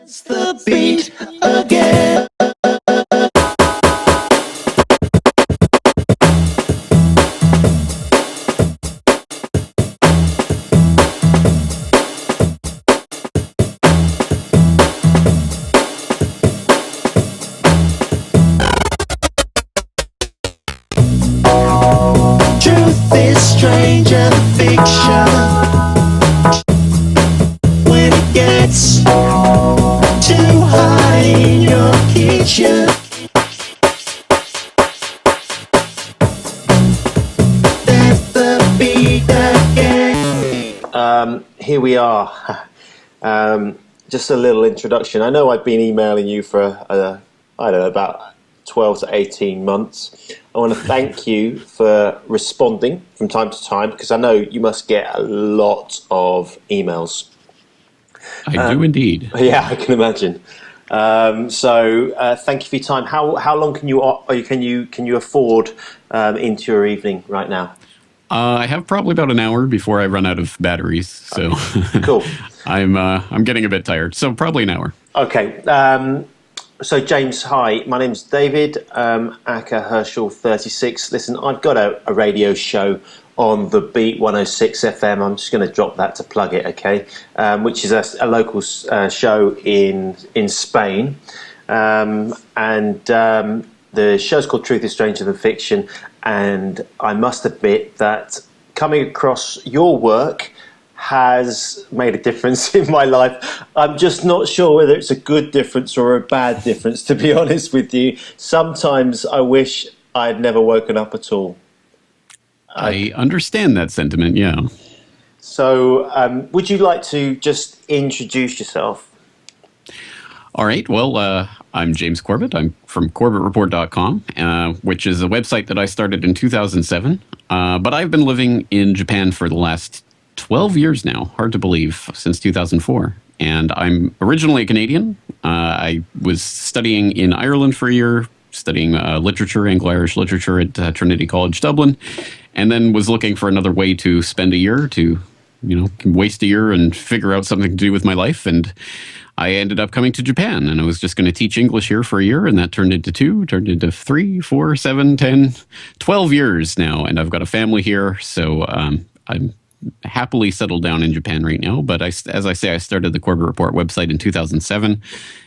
It's the beat again. Truth is stranger than fiction. When it gets too high in your kitchen, that's the beat again. Here we are. Just a little introduction. I know I've been emailing you for, I don't know, about 12 to 18 months. I want to thank you for responding from time to time, because I know you must get a lot of emails. I do indeed. Yeah, I can imagine. So thank you for your time. How long can you afford into your evening right now? I have probably about an hour before I run out of batteries. So Cool. I'm getting a bit tired. So probably an hour. Okay. So James, hi. My name's David. Aka Herschel 36. Listen, I've got a radio show on the Beat 106 FM. I'm just going to drop that to plug it, okay? Which is a local show in Spain, and the show's called Truth is Stranger Than Fiction. And I must admit that coming across your work has made a difference in my life. I'm just not sure whether it's a good difference or a bad difference, to be honest with you. Sometimes I wish I'd never woken up at all. I understand that sentiment, yeah. So would you like to just introduce yourself? All right. Well, I'm James Corbett. I'm from CorbettReport.com, which is a website that I started in 2007. But I've been living in Japan for the last 12 years now. Hard to believe, since 2004. And I'm originally a Canadian. I was studying in Ireland for a year, studying literature, Anglo-Irish literature at Trinity College, Dublin, and then was looking for another way to spend a year, to, waste a year and figure out something to do with my life. And I ended up coming to Japan, and I was just going to teach English here for a year, and that turned into 2, turned into 3, 4, 7, 10, 12 years now, and I've got a family here, so I'm happily settled down in Japan right now. But as I say, I started the Corbett Report website in 2007,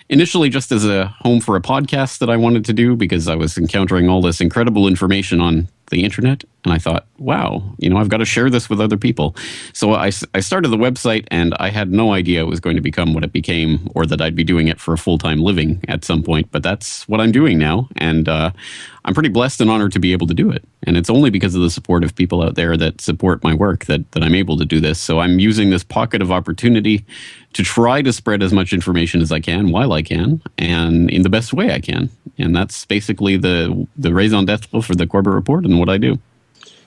initially just as a home for a podcast that I wanted to do, because I was encountering all this incredible information on the internet, and I thought, wow, I've got to share this with other people. So I started the website, and I had no idea it was going to become what it became, or that I'd be doing it for a full-time living at some point, but that's what I'm doing now, and I'm pretty blessed and honored to be able to do it. And it's only because of the support of people out there that support my work that I'm able to do this. So I'm using this pocket of opportunity to try to spread as much information as I can while I can, and in the best way I can. And that's basically the raison d'etre for the Corbett Report and what I do.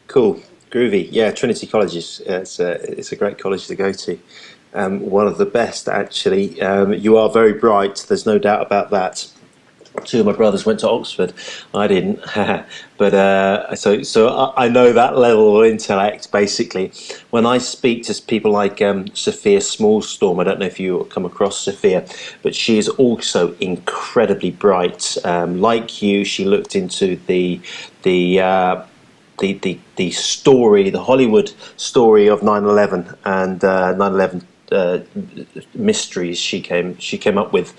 Cool. Groovy. Yeah, Trinity College it's a great college to go to. One of the best, actually. You are very bright. There's no doubt about that. 2 of my brothers went to Oxford. I didn't. But so I know that level of intellect, basically. When I speak to people like Sophia Smallstorm, I don't know if you come across Sophia, but she is also incredibly bright. Like you, she looked into the story, the Hollywood story of 9/11 and 9/11 mysteries. She came up with.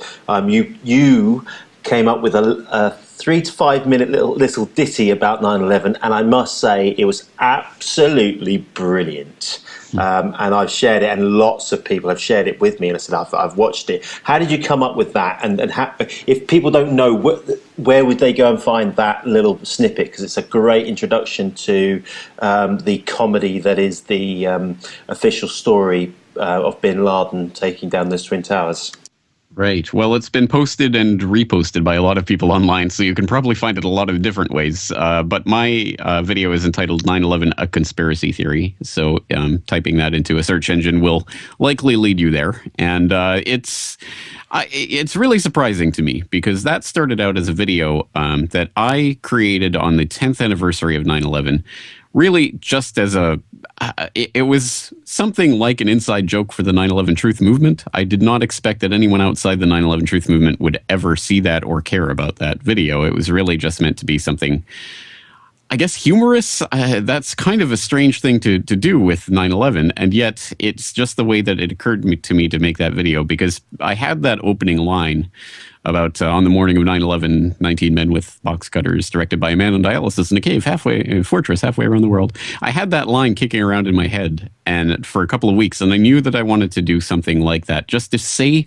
You came up with a 3 to 5 minute little ditty about 9/11, and I must say it was absolutely brilliant. And I've shared it, and lots of people have shared it with me, and I said I've watched it. How did you come up with that? And if people don't know, where would they go and find that little snippet? Because it's a great introduction to the comedy that is the official story of Bin Laden taking down those Twin Towers. Right. Well, it's been posted and reposted by a lot of people online, so you can probably find it a lot of different ways. But my video is entitled 9/11, A Conspiracy Theory. So typing that into a search engine will likely lead you there. And it's really surprising to me, because that started out as a video that I created on the 10th anniversary of 9/11, really just as it was something like an inside joke for the 9/11 Truth Movement. I did not expect that anyone outside the 9/11 Truth Movement would ever see that or care about that video. It was really just meant to be something, I guess, humorous. That's kind of a strange thing to do with 9/11, and yet it's just the way that it occurred to me to make that video, because I had that opening line about on the morning of 9/11, 19 men with box cutters, directed by a man on dialysis in a cave fortress halfway around the world. I had that line kicking around in my head and for a couple of weeks, and I knew that I wanted to do something like that, just to say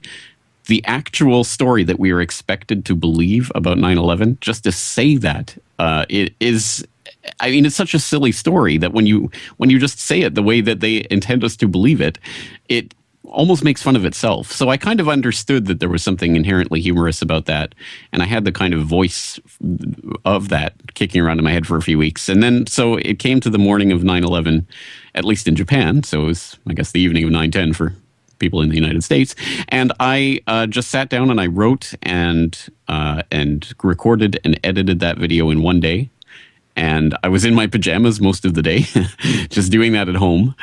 the actual story that we are expected to believe about 9/11, just to say that. It is, I mean, it's such a silly story that when you just say it the way that they intend us to believe it, it almost makes fun of itself. So I kind of understood that there was something inherently humorous about that, and I had the kind of voice of that kicking around in my head for a few weeks. And then, so it came to the morning of 9/11, at least in Japan, so it was, I guess, the evening of 9/10 for people in the United States, and I just sat down and I wrote and recorded and edited that video in one day. And I was in my pajamas most of the day, just doing that at home.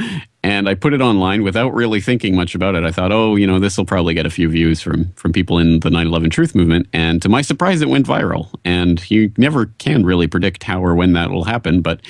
And I put it online without really thinking much about it. I thought, oh, you know, this will probably get a few views from people in the 9/11 Truth Movement. And to my surprise, it went viral. And you never can really predict how or when that will happen. But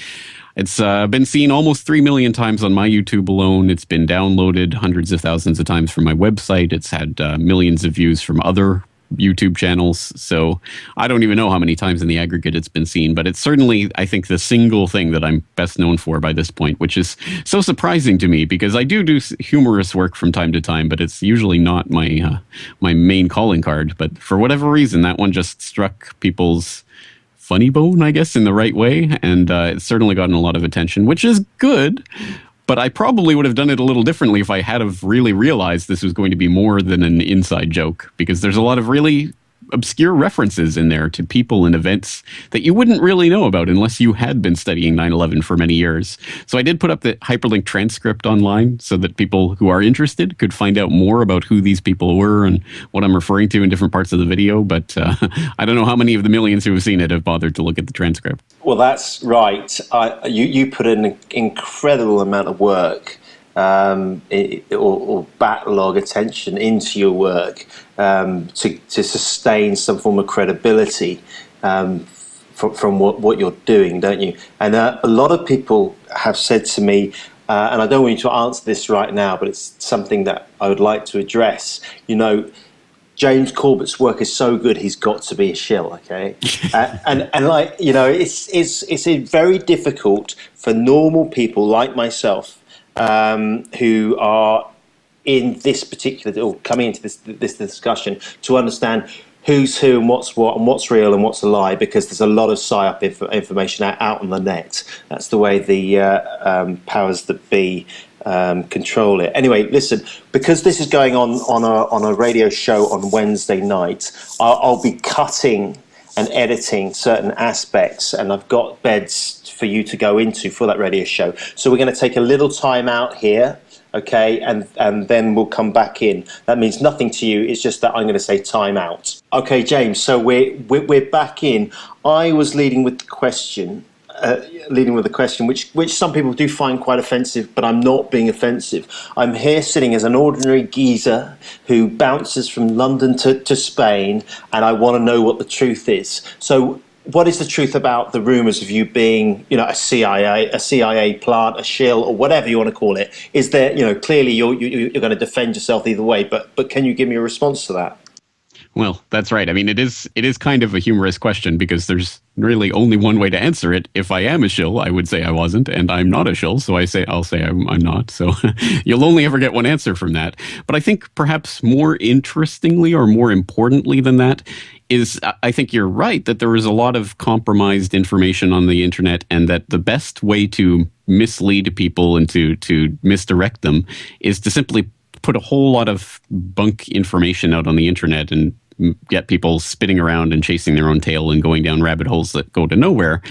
it's been seen almost 3 million times on my YouTube alone. It's been downloaded hundreds of thousands of times from my website. It's had millions of views from other YouTube channels. So I don't even know how many times in the aggregate it's been seen, but it's certainly, I think, the single thing that I'm best known for by this point, which is so surprising to me, because I do humorous work from time to time, but it's usually not my main calling card. But for whatever reason, that one just struck people's funny bone, I guess, in the right way. And it's certainly gotten a lot of attention, which is good. But I probably would have done it a little differently if I had have really realized this was going to be more than an inside joke, because there's a lot of really obscure references in there to people and events that you wouldn't really know about unless you had been studying 9/11 for many years. So I did put up the hyperlink transcript online so that people who are interested could find out more about who these people were and what I'm referring to in different parts of the video. But I don't know how many of the millions who have seen it have bothered to look at the transcript. Well, that's right. You put in an incredible amount of work or backlog attention into your work to sustain some form of credibility from what you're doing, don't you? And a lot of people have said to me, and I don't want you to answer this right now, but it's something that I would like to address. You know, James Corbett's work is so good, he's got to be a shill, okay? And like, you know, it's very difficult for normal people like myself who are in this particular, or coming into this discussion, to understand who's who and what's what and what's real and what's a lie, because there's a lot of psyop information out on the net. That's the way the powers that be control it. Anyway, listen, because this is going on a radio show on Wednesday night, I'll be cutting and editing certain aspects, and I've got beds for you to go into for that radio show. So we're going to take a little time out here, okay, and then we'll come back in. That means nothing to you. It's just that I'm going to say time out. Okay, James. So we're back in. I was leading with the question. Which some people do find quite offensive, but I'm not being offensive. I'm here sitting as an ordinary geezer who bounces from London to Spain, and I want to know what the truth is. So what is the truth about the rumours of you being, you know, a CIA plant, a shill, or whatever you want to call it? Is there, you know, clearly you're going to defend yourself either way, but can you give me a response to that? Well, that's right. I mean, it is kind of a humorous question, because there's really only one way to answer it. If I am a shill, I would say I wasn't, and I'm not a shill, so I'll say I'm not. So you'll only ever get one answer from that. But I think perhaps more interestingly, or more importantly than that, is I think you're right that there is a lot of compromised information on the internet, and that the best way to mislead people and to misdirect them is to simply put a whole lot of bunk information out on the internet and get people spinning around and chasing their own tail and going down rabbit holes that go to nowhere.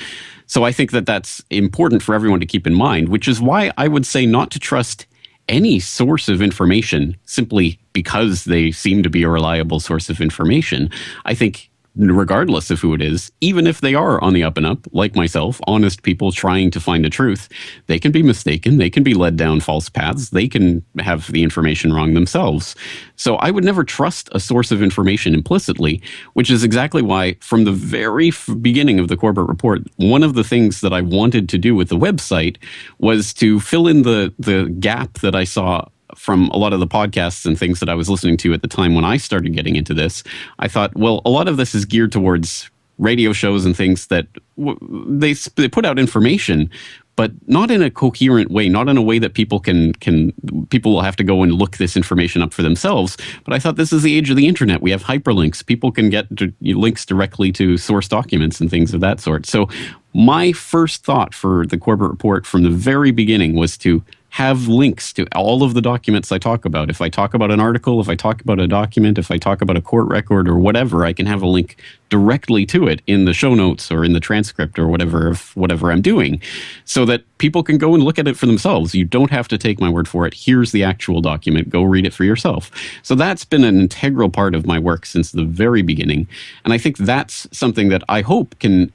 So I think that that's important for everyone to keep in mind, which is why I would say not to trust any source of information simply because they seem to be a reliable source of information. I think regardless of who it is, even if they are on the up and up, like myself, honest people trying to find the truth, they can be mistaken. They can be led down false paths. They can have the information wrong themselves. So I would never trust a source of information implicitly, which is exactly why from the very beginning of the Corbett Report, one of the things that I wanted to do with the website was to fill in the gap that I saw from a lot of the podcasts and things that I was listening to at the time when I started getting into this. I thought, well, a lot of this is geared towards radio shows and things that they put out information, but not in a coherent way, not in a way that people people will have to go and look this information up for themselves. But I thought this is the age of the internet. We have hyperlinks. People can get links directly to source documents and things of that sort. So my first thought for the Corbett Report from the very beginning was to have links to all of the documents I talk about. If I talk about an article, if I talk about a document, if I talk about a court record or whatever, I can have a link directly to it in the show notes or in the transcript or whatever of whatever I'm doing, so that people can go and look at it for themselves. You don't have to take my word for it. Here's the actual document. Go read it for yourself. So that's been an integral part of my work since the very beginning. And I think that's something that I hope can...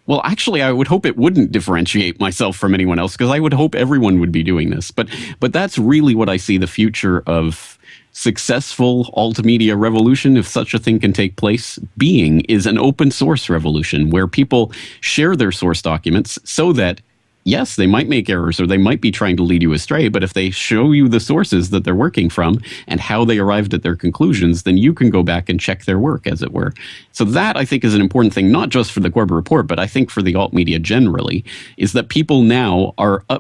Well, actually, I would hope it wouldn't differentiate myself from anyone else, because I would hope everyone would be doing this. But that's really what I see the future of successful alt-media revolution, if such a thing can take place, being, is an open source revolution where people share their source documents so that, yes, they might make errors or they might be trying to lead you astray, but if they show you the sources that they're working from and how they arrived at their conclusions, then you can go back and check their work, as it were. So that, I think, is an important thing, not just for the Corbett Report, but I think for the alt media generally, is that people now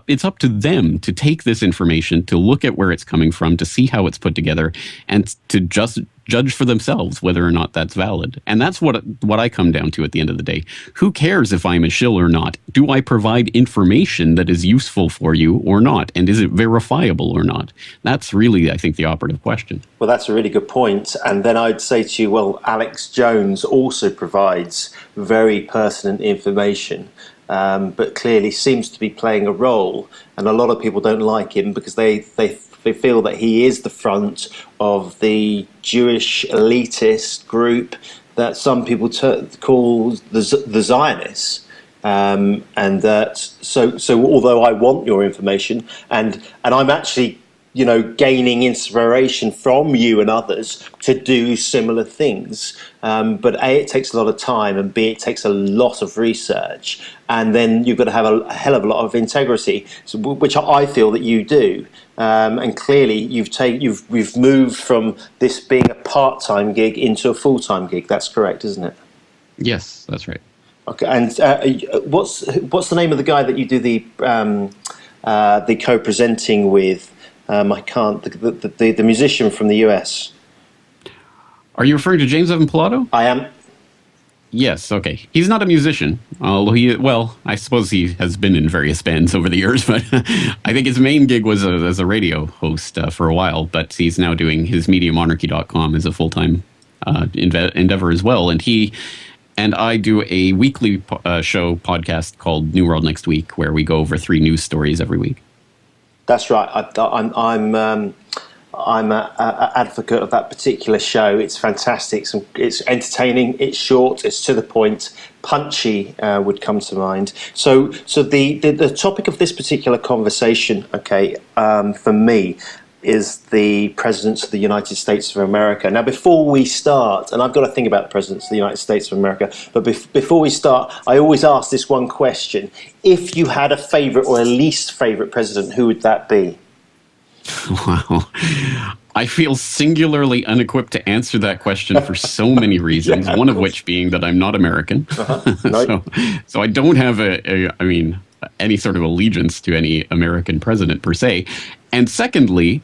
it's up to them to take this information, to look at where it's coming from, to see how it's put together, and to just judge for themselves whether or not that's valid. And that's what I come down to at the end of the day. Who cares if I'm a shill or not? Do I provide information that is useful for you or not? And is it verifiable or not? That's really, I think, the operative question. Well, that's a really good point. And then I'd say to you, well, Alex Jones also provides very pertinent information, but clearly seems to be playing a role. And a lot of people don't like him because they feel that he is the front of the Jewish elitist group that some people call the Zionists. And that so although I want your information and I'm actually gaining inspiration from you and others to do similar things, but A, it takes a lot of time, and B, it takes a lot of research, and then you've got to have a hell of a lot of integrity, which I feel that you do. And clearly you've moved from this being a part-time gig into a full-time gig. That's correct, isn't it? Yes, that's right. Okay, and what's the name of the guy that you do the co-presenting with? I can't. The musician from the US. Are you referring to James Evan Pilato? I am. Yes, okay. He's not a musician, although I suppose he has been in various bands over the years, but I think his main gig was as a radio host for a while, but he's now doing his MediaMonarchy.com as a full-time endeavor as well. And he and I do a weekly podcast called New World Next Week, where we go over 3 news stories every week. That's right. I'm an advocate of that particular show. It's fantastic. It's entertaining. It's short. It's to the point. Punchy would come to mind. So the topic of this particular conversation, okay, for me, is the presidents of the United States of America. Now, before we start, and I've got to think about the presidents of the United States of America, but before we start, I always ask this one question. If you had a favourite or a least favourite president, who would that be? Wow. I feel singularly unequipped to answer that question for so many reasons, one of which being that I'm not American. No. So I don't have any sort of allegiance to any American president per se. And secondly,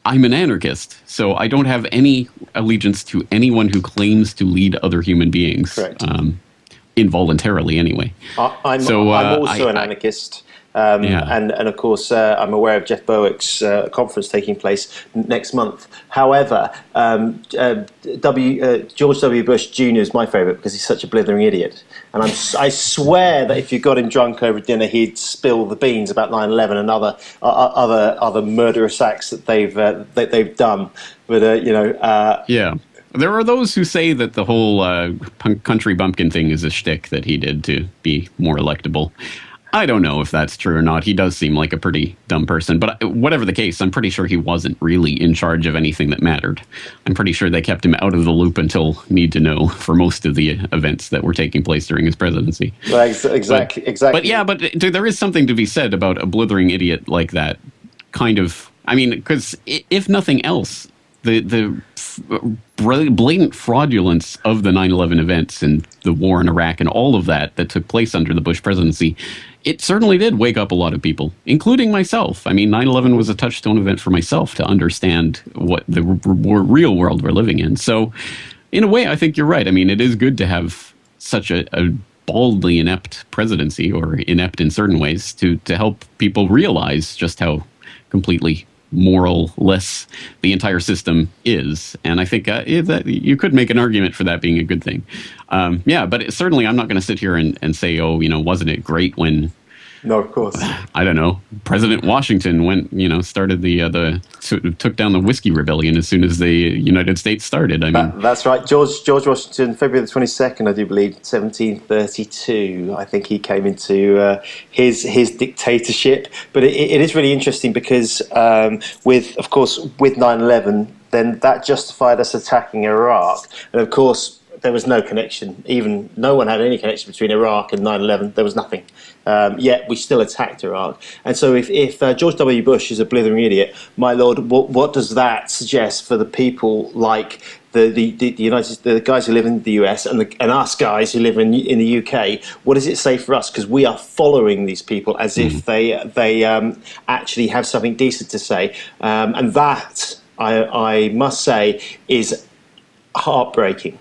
I'm an anarchist, so I don't have any allegiance to anyone who claims to lead other human beings. Correct. Involuntarily, anyway. I'm also an anarchist. And of course, I'm aware of Jeff Berwick's conference taking place next month. However, George W. Bush Jr. is my favourite because he's such a blithering idiot. And I swear that if you got him drunk over dinner, he'd spill the beans about 9/11 and other murderous acts that they've done. But yeah. There are those who say that the whole country bumpkin thing is a shtick that he did to be more electable. I don't know if that's true or not. He does seem like a pretty dumb person. But whatever the case, I'm pretty sure he wasn't really in charge of anything that mattered. I'm pretty sure they kept him out of the loop until need to know for most of the events that were taking place during his presidency. Well, exactly. But yeah, but there is something to be said about a blithering idiot like that. Kind of, I mean, because if nothing else, the blatant fraudulence of the 9/11 events and the war in Iraq and all of that took place under the Bush presidency, it certainly did wake up a lot of people, including myself. I mean, 9/11 was a touchstone event for myself to understand what the real world we're living in. So, in a way, I think you're right. I mean, it is good to have such a baldly inept presidency, or inept in certain ways, to help people realize just how completely moral-less the entire system is. And I think that you could make an argument for that being a good thing. Yeah, but certainly I'm not going to sit here and say, oh, wasn't it great when... No, of course. I don't know. President Washington started took down the Whiskey Rebellion as soon as the United States started. I mean, that's right. George Washington, February the 22nd, I do believe, 1732. I think he came into his dictatorship. But it is really interesting because with 9/11, then that justified us attacking Iraq, and of course there was no connection. Even no one had any connection between Iraq and 9/11. There was nothing. Yet we still attacked Iraq. And so if George W. Bush is a blithering idiot, my lord, what does that suggest for the people like the guys who live in the US and us guys who live in the UK? What does it say for us? Because we are following these people as if they actually have something decent to say. And that, I must say, is heartbreaking.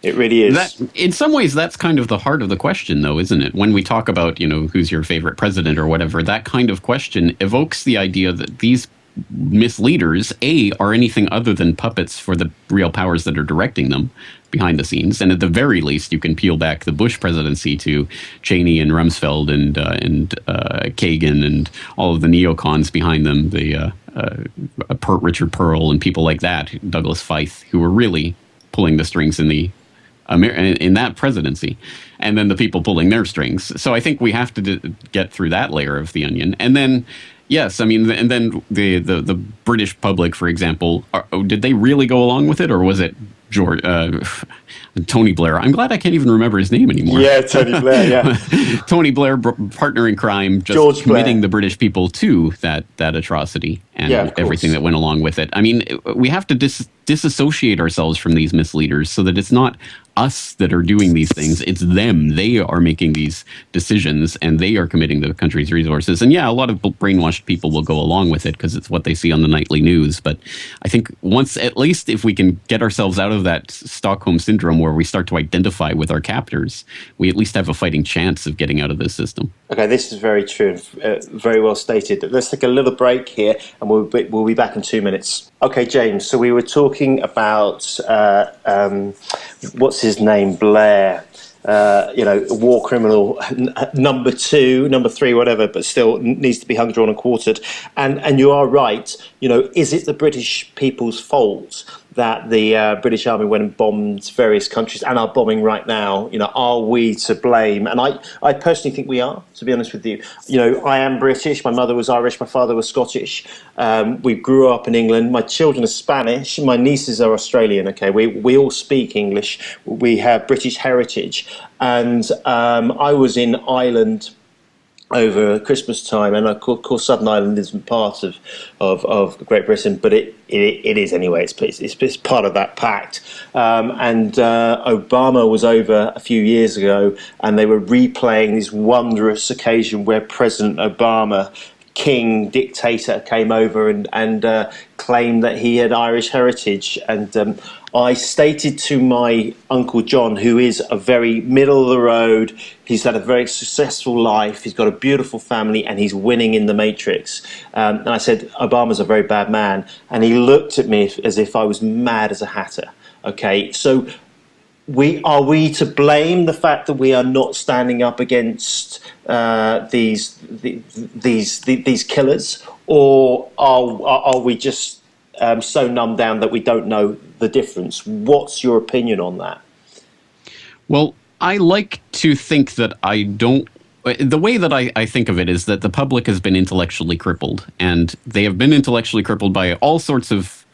It really is. In some ways, that's kind of the heart of the question, though, isn't it? When we talk about, who's your favorite president or whatever, that kind of question evokes the idea that these misleaders, are anything other than puppets for the real powers that are directing them behind the scenes. And at the very least, you can peel back the Bush presidency to Cheney and Rumsfeld and Kagan and all of the neocons behind them, Richard Pearl and people like that, Douglas Feith, who were really pulling the strings in that presidency, and then the people pulling their strings. So I think we have to get through that layer of the onion, and then yes, I mean, and then the British public, for example, did they really go along with it, or was it Tony Blair? I'm glad I can't even remember his name anymore. Yeah, Tony Blair. Yeah, Tony Blair, partner in crime, just committing the British people to that atrocity and everything that went along with it. I mean, we have to disassociate ourselves from these misleaders so that it's not us that are doing these things. It's them. They are making these decisions and they are committing the country's resources. And yeah, a lot of brainwashed people will go along with it because it's what they see on the nightly news. But I think at least if we can get ourselves out of that Stockholm syndrome where we start to identify with our captors, we at least have a fighting chance of getting out of this system. Okay, this is very true and very well stated. Let's take a little break here and we'll be back in 2 minutes. Okay, James, so we were talking about, what's his name, Blair, war criminal number 2, number 3, whatever, but still needs to be hung, drawn and quartered. And you are right, is it the British people's fault that the British Army went and bombed various countries and are bombing right now? Are we to blame? And I personally think we are, to be honest with you. I am British. My mother was Irish. My father was Scottish. We grew up in England. My children are Spanish. My nieces are Australian. Okay, we all speak English. We have British heritage. And I was in Ireland over Christmas time, and of course Southern Ireland isn't part of Great Britain, but it is anyway. It's part of that pact. And Obama was over a few years ago, and they were replaying this wondrous occasion where President Obama, king, dictator, came over and claimed that he had Irish heritage. And I stated to my Uncle John, who is a very middle of the road, he's had a very successful life, he's got a beautiful family, and he's winning in the Matrix. And I said, Obama's a very bad man. And he looked at me as if I was mad as a hatter. Okay, so are we to blame the fact that we are not standing up against these killers, or are we just so numbed down that we don't know the difference. What's your opinion on that? Well, I like to think that I don't. The way that I think of it is that the public has been intellectually crippled, and they have been intellectually crippled by all sorts of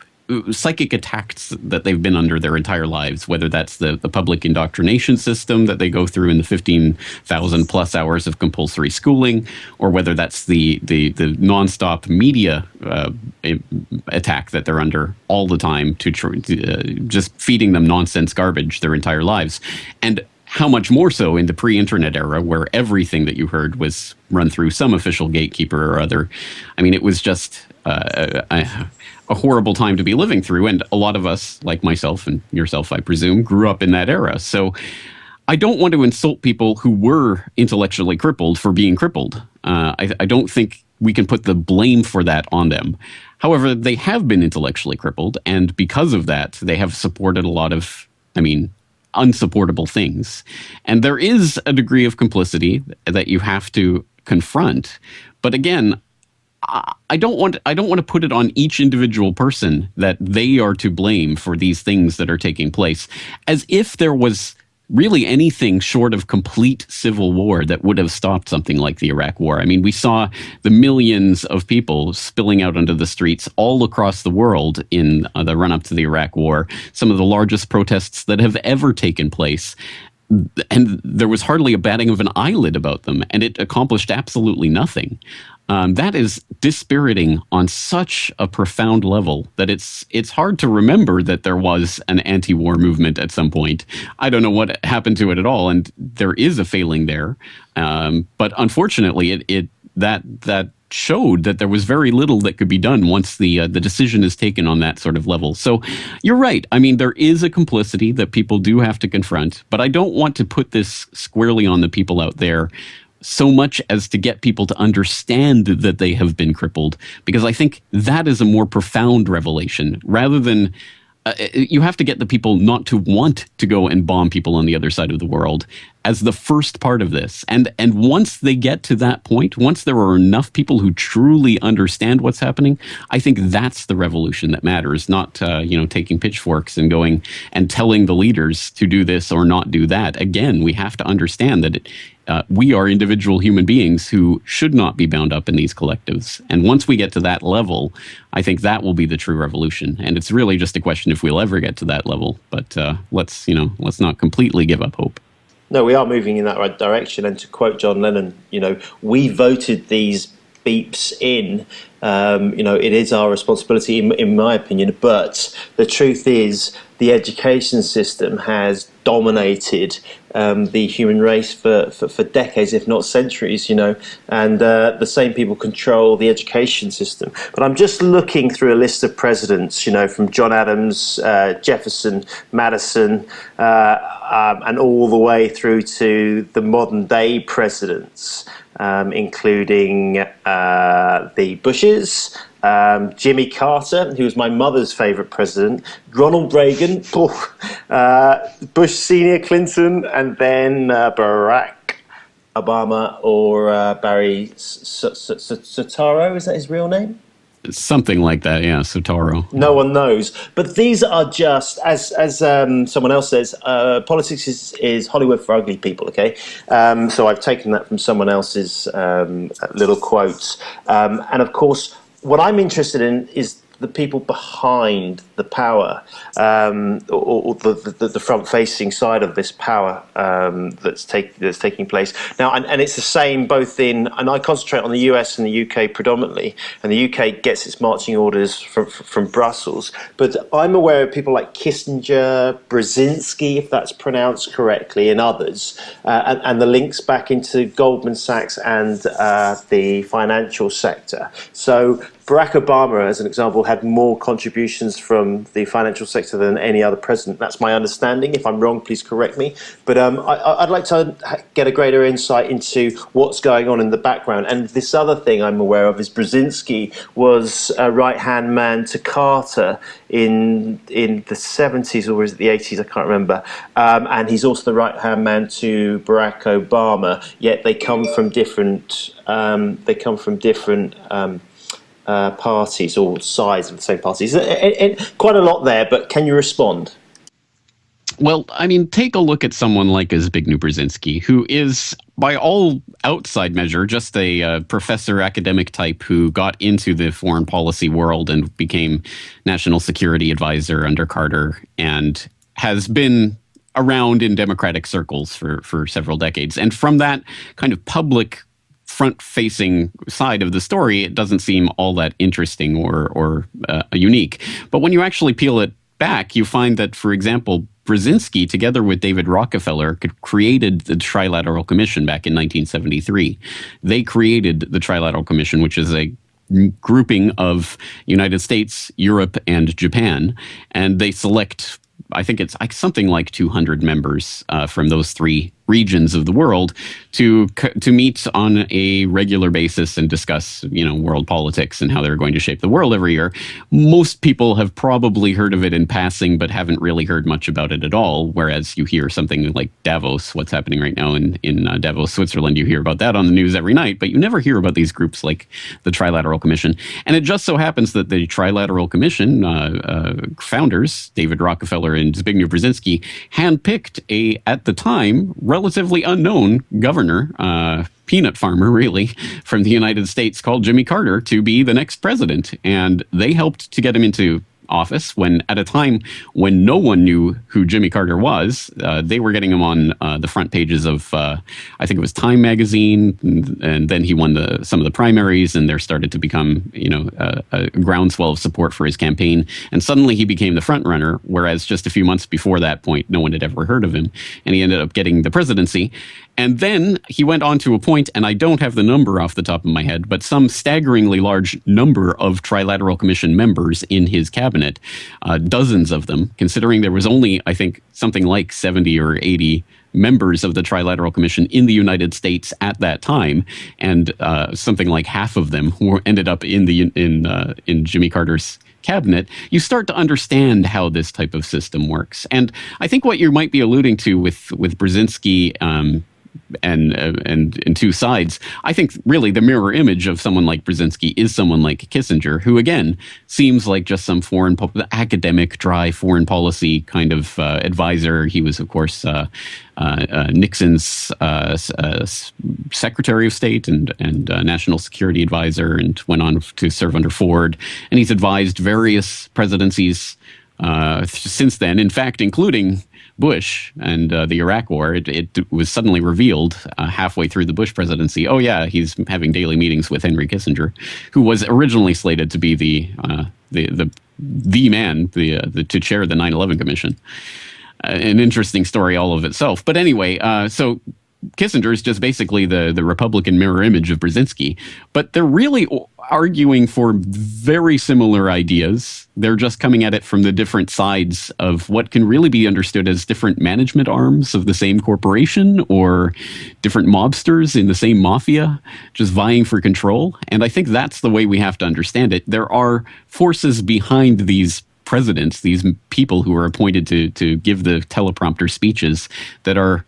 psychic attacks that they've been under their entire lives, whether that's the public indoctrination system that they go through in the 15,000 plus hours of compulsory schooling, or whether that's the nonstop media attack that they're under all the time to just feeding them nonsense garbage their entire lives. And how much more so in the pre-internet era, where everything that you heard was run through some official gatekeeper or other. I mean, it was just a horrible time to be living through. And a lot of us, like myself and yourself, I presume, grew up in that era. So I don't want to insult people who were intellectually crippled for being crippled. I don't think we can put the blame for that on them. However, they have been intellectually crippled. And because of that, they have supported a lot of, unsupportable things. And there is a degree of complicity that you have to confront. But again, I don't want to put it on each individual person that they are to blame for these things that are taking place, as if there was really anything short of complete civil war that would have stopped something like the Iraq War. I mean, we saw the millions of people spilling out onto the streets all across the world in the run-up to the Iraq War, some of the largest protests that have ever taken place. And there was hardly a batting of an eyelid about them, and it accomplished absolutely nothing. That is dispiriting on such a profound level that it's hard to remember that there was an anti-war movement at some point. I don't know what happened to it at all, and there is a failing there. But unfortunately, that showed that there was very little that could be done once the decision is taken on that sort of level. So you're right. I mean, there is a complicity that people do have to confront, but I don't want to put this squarely on the people out there so much as to get people to understand that they have been crippled, because I think that is a more profound revelation rather than you have to get the people not to want to go and bomb people on the other side of the world as the first part of this. And once they get to that point, once there are enough people who truly understand what's happening, I think that's the revolution that matters, not, taking pitchforks and going and telling the leaders to do this or not do that. Again, we have to understand that we are individual human beings who should not be bound up in these collectives. And once we get to that level, I think that will be the true revolution. And it's really just a question if we'll ever get to that level. But let's not completely give up hope. No, we are moving in that right direction. And to quote John Lennon, we voted these beeps in. It is our responsibility, in my opinion. But the truth is, the education system has dominated the human race for decades, if not centuries, and the same people control the education system. But I'm just looking through a list of presidents, from John Adams, Jefferson, Madison, and all the way through to the modern day presidents, including the Bushes, Jimmy Carter, who was my mother's favourite president, Ronald Reagan, Bush Senior, Clinton, and then Barack Obama, or Barry Soetoro. Is that his real name? Something like that, yeah, Soetoro. No one knows. But these are just, as someone else says, politics is Hollywood for ugly people, okay? So I've taken that from someone else's little quotes. And of course, what I'm interested in is the people behind the power, or the front-facing side of this power that's taking place now, and it's the same both in, and I concentrate on the US and the UK predominantly, and the UK gets its marching orders from Brussels, but I'm aware of people like Kissinger, Brzezinski, if that's pronounced correctly, and others, and the links back into Goldman Sachs and the financial sector. So Barack Obama, as an example, had more contributions from the financial sector than any other president. That's my understanding. If I'm wrong, please correct me. But I'd like to get a greater insight into what's going on in the background. And this other thing I'm aware of is Brzezinski was a right-hand man to Carter in the 70s, or was it the 80s? I can't remember. And he's also the right-hand man to Barack Obama. Yet they come from different parties or sides of the same parties. Quite a lot there, but can you respond? Well, I mean, take a look at someone like Zbigniew Brzezinski, who is, by all outside measure, just a professor academic type who got into the foreign policy world and became national security advisor under Carter and has been around in democratic circles for several decades. And from that kind of public front-facing side of the story, it doesn't seem all that interesting or unique. But when you actually peel it back, you find that, for example, Brzezinski, together with David Rockefeller, created the Trilateral Commission back in 1973. They created the Trilateral Commission, which is a grouping of United States, Europe, and Japan, and they select, I think it's something like 200 members from those three regions of the world to meet on a regular basis and discuss, world politics and how they're going to shape the world every year. Most people have probably heard of it in passing, but haven't really heard much about it at all. Whereas you hear something like Davos, what's happening right now in Davos, Switzerland, you hear about that on the news every night, but you never hear about these groups like the Trilateral Commission. And it just so happens that the Trilateral Commission founders, David Rockefeller and Zbigniew Brzezinski, handpicked at the time, relatively unknown governor, peanut farmer, really, from the United States called Jimmy Carter to be the next president. And they helped to get him into office at a time when no one knew who Jimmy Carter was. They were getting him on the front pages of, I think it was Time magazine, and then he won some of the primaries, and there started to become, a groundswell of support for his campaign. And suddenly he became the front runner, whereas just a few months before that point, no one had ever heard of him, and he ended up getting the presidency. And then he went on to appoint, and I don't have the number off the top of my head, but some staggeringly large number of Trilateral Commission members in his cabinet, dozens of them, considering there was only, I think, something like 70 or 80 members of the Trilateral Commission in the United States at that time, and something like half of them ended up in Jimmy Carter's cabinet. You start to understand how this type of system works. And I think what you might be alluding to with Brzezinski and two sides, I think really the mirror image of someone like Brzezinski is someone like Kissinger, who again seems like just some academic, dry foreign policy kind of advisor. He was, of course, Nixon's Secretary of State and National Security Advisor, and went on to serve under Ford. And he's advised various presidencies since then, in fact, including Bush and the Iraq War. It was suddenly revealed halfway through the Bush presidency, oh yeah, he's having daily meetings with Henry Kissinger, who was originally slated to be the man to chair the 9/11 Commission. An interesting story all of itself. But anyway, so Kissinger is just basically the Republican mirror image of Brzezinski, but they're really arguing for very similar ideas. They're just coming at it from the different sides of what can really be understood as different management arms of the same corporation, or different mobsters in the same mafia, just vying for control. And I think that's the way we have to understand it. There are forces behind these presidents, these people who are appointed to give the teleprompter speeches, that are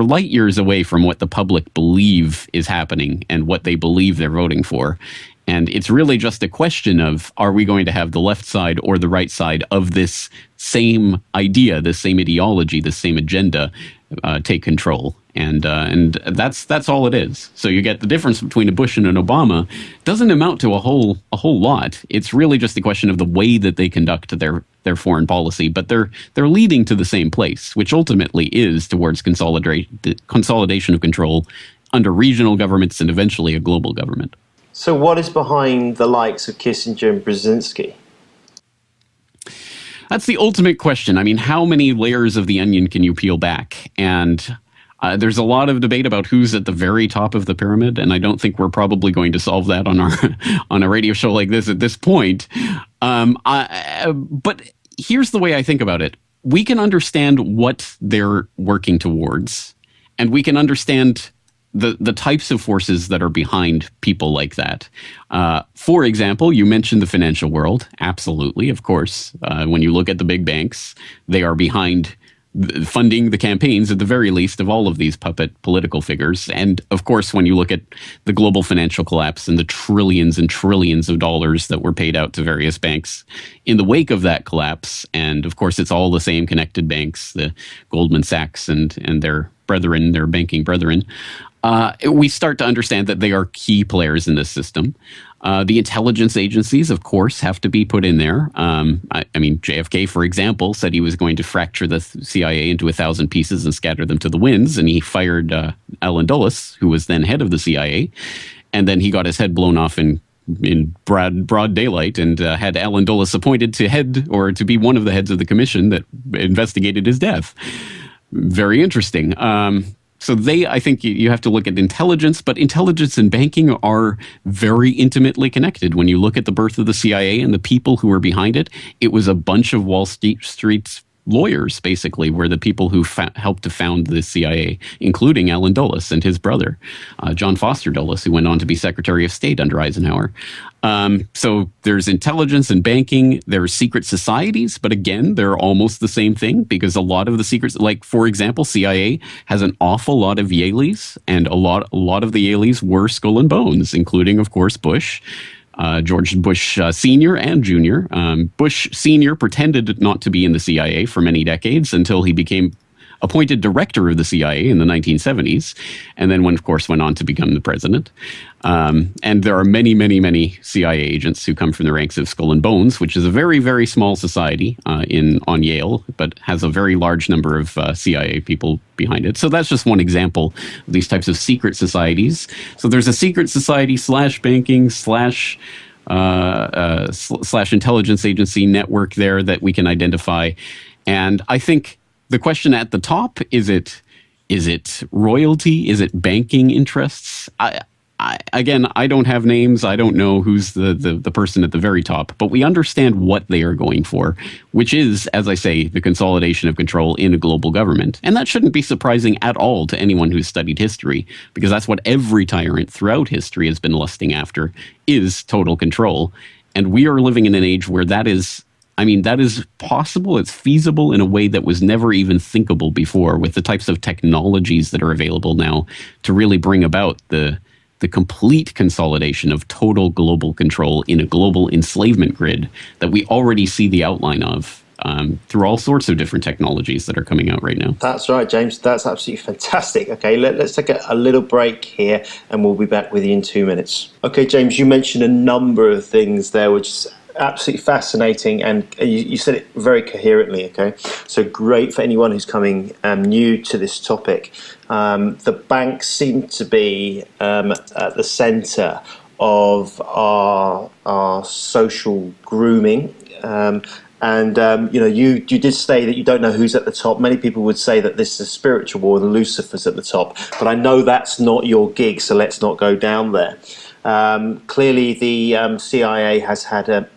light years away from what the public believe is happening and what they believe they're voting for. And it's really just a question of, are we going to have the left side or the right side of this same idea, this same ideology, this same agenda take control? And that's all it is. So you get the difference between a Bush and an Obama doesn't amount to a whole lot. It's really just a question of the way that they conduct their foreign policy, but they're leading to the same place, which ultimately is towards consolidation of control under regional governments and eventually a global government. So what is behind the likes of Kissinger and Brzezinski? That's the ultimate question. I mean, how many layers of the onion can you peel back? And there's a lot of debate about who's at the very top of the pyramid, and I don't think we're probably going to solve that on a radio show like this at this point. But here's the way I think about it. We can understand what they're working towards, and we can understand the types of forces that are behind people like that. For example, you mentioned the financial world. Absolutely, of course. When you look at the big banks, they are behind funding the campaigns, at the very least, of all of these puppet political figures. And of course, when you look at the global financial collapse and the trillions and trillions of dollars that were paid out to various banks in the wake of that collapse, and of course, it's all the same connected banks, the Goldman Sachs and their brethren, their banking brethren, we start to understand that they are key players in this system. The intelligence agencies, of course, have to be put in there. I mean, JFK, for example, said he was going to fracture the CIA into 1,000 pieces and scatter them to the winds, and he fired Allen Dulles, who was then head of the CIA, and then he got his head blown off in broad daylight, and had Allen Dulles appointed to head, or to be one of the heads of the commission that investigated his death. Very interesting. So I think you have to look at intelligence, but intelligence and banking are very intimately connected. When you look at the birth of the CIA and the people who were behind it, it was a bunch of Wall Street's lawyers, basically, were the people who helped to found the CIA, including Allen Dulles and his brother, John Foster Dulles, who went on to be Secretary of State under Eisenhower. So there's intelligence and banking. There's secret societies, but again, they're almost the same thing, because a lot of the secrets, like, for example, CIA has an awful lot of Yaleys, and a lot of the Yaleys were Skull and Bones, including, of course, Bush. George Bush Sr. and Jr. Bush Sr. pretended not to be in the CIA for many decades until he became appointed director of the CIA in the 1970s, and then, of course, went on to become the president. And there are many, many, many CIA agents who come from the ranks of Skull and Bones, which is a very, very small society on Yale, but has a very large number of CIA people behind it. So that's just one example of these types of secret societies. So there's a secret society / banking / intelligence agency network there that we can identify. And I think the question at the top, is it royalty? Is it banking interests? Again, I don't have names. I don't know who's the person at the very top, but we understand what they are going for, which is, as I say, the consolidation of control in a global government. And that shouldn't be surprising at all to anyone who's studied history, because that's what every tyrant throughout history has been lusting after, is total control. And we are living in an age where that is possible. It's feasible in a way that was never even thinkable before, with the types of technologies that are available now to really bring about the complete consolidation of total global control in a global enslavement grid that we already see the outline of through all sorts of different technologies that are coming out right now. That's right, James. That's absolutely fantastic. Okay, let's take a little break here, and we'll be back with you in 2 minutes. Okay, James, you mentioned a number of things there, which is absolutely fascinating, and you said it very coherently. Okay, so great for anyone who's coming new to this topic. The banks seem to be at the centre of our social grooming. You did say that you don't know who's at the top. Many people would say that this is a spiritual war and Lucifer's at the top, but I know that's not your gig, so let's not go down there. Clearly, the CIA has had a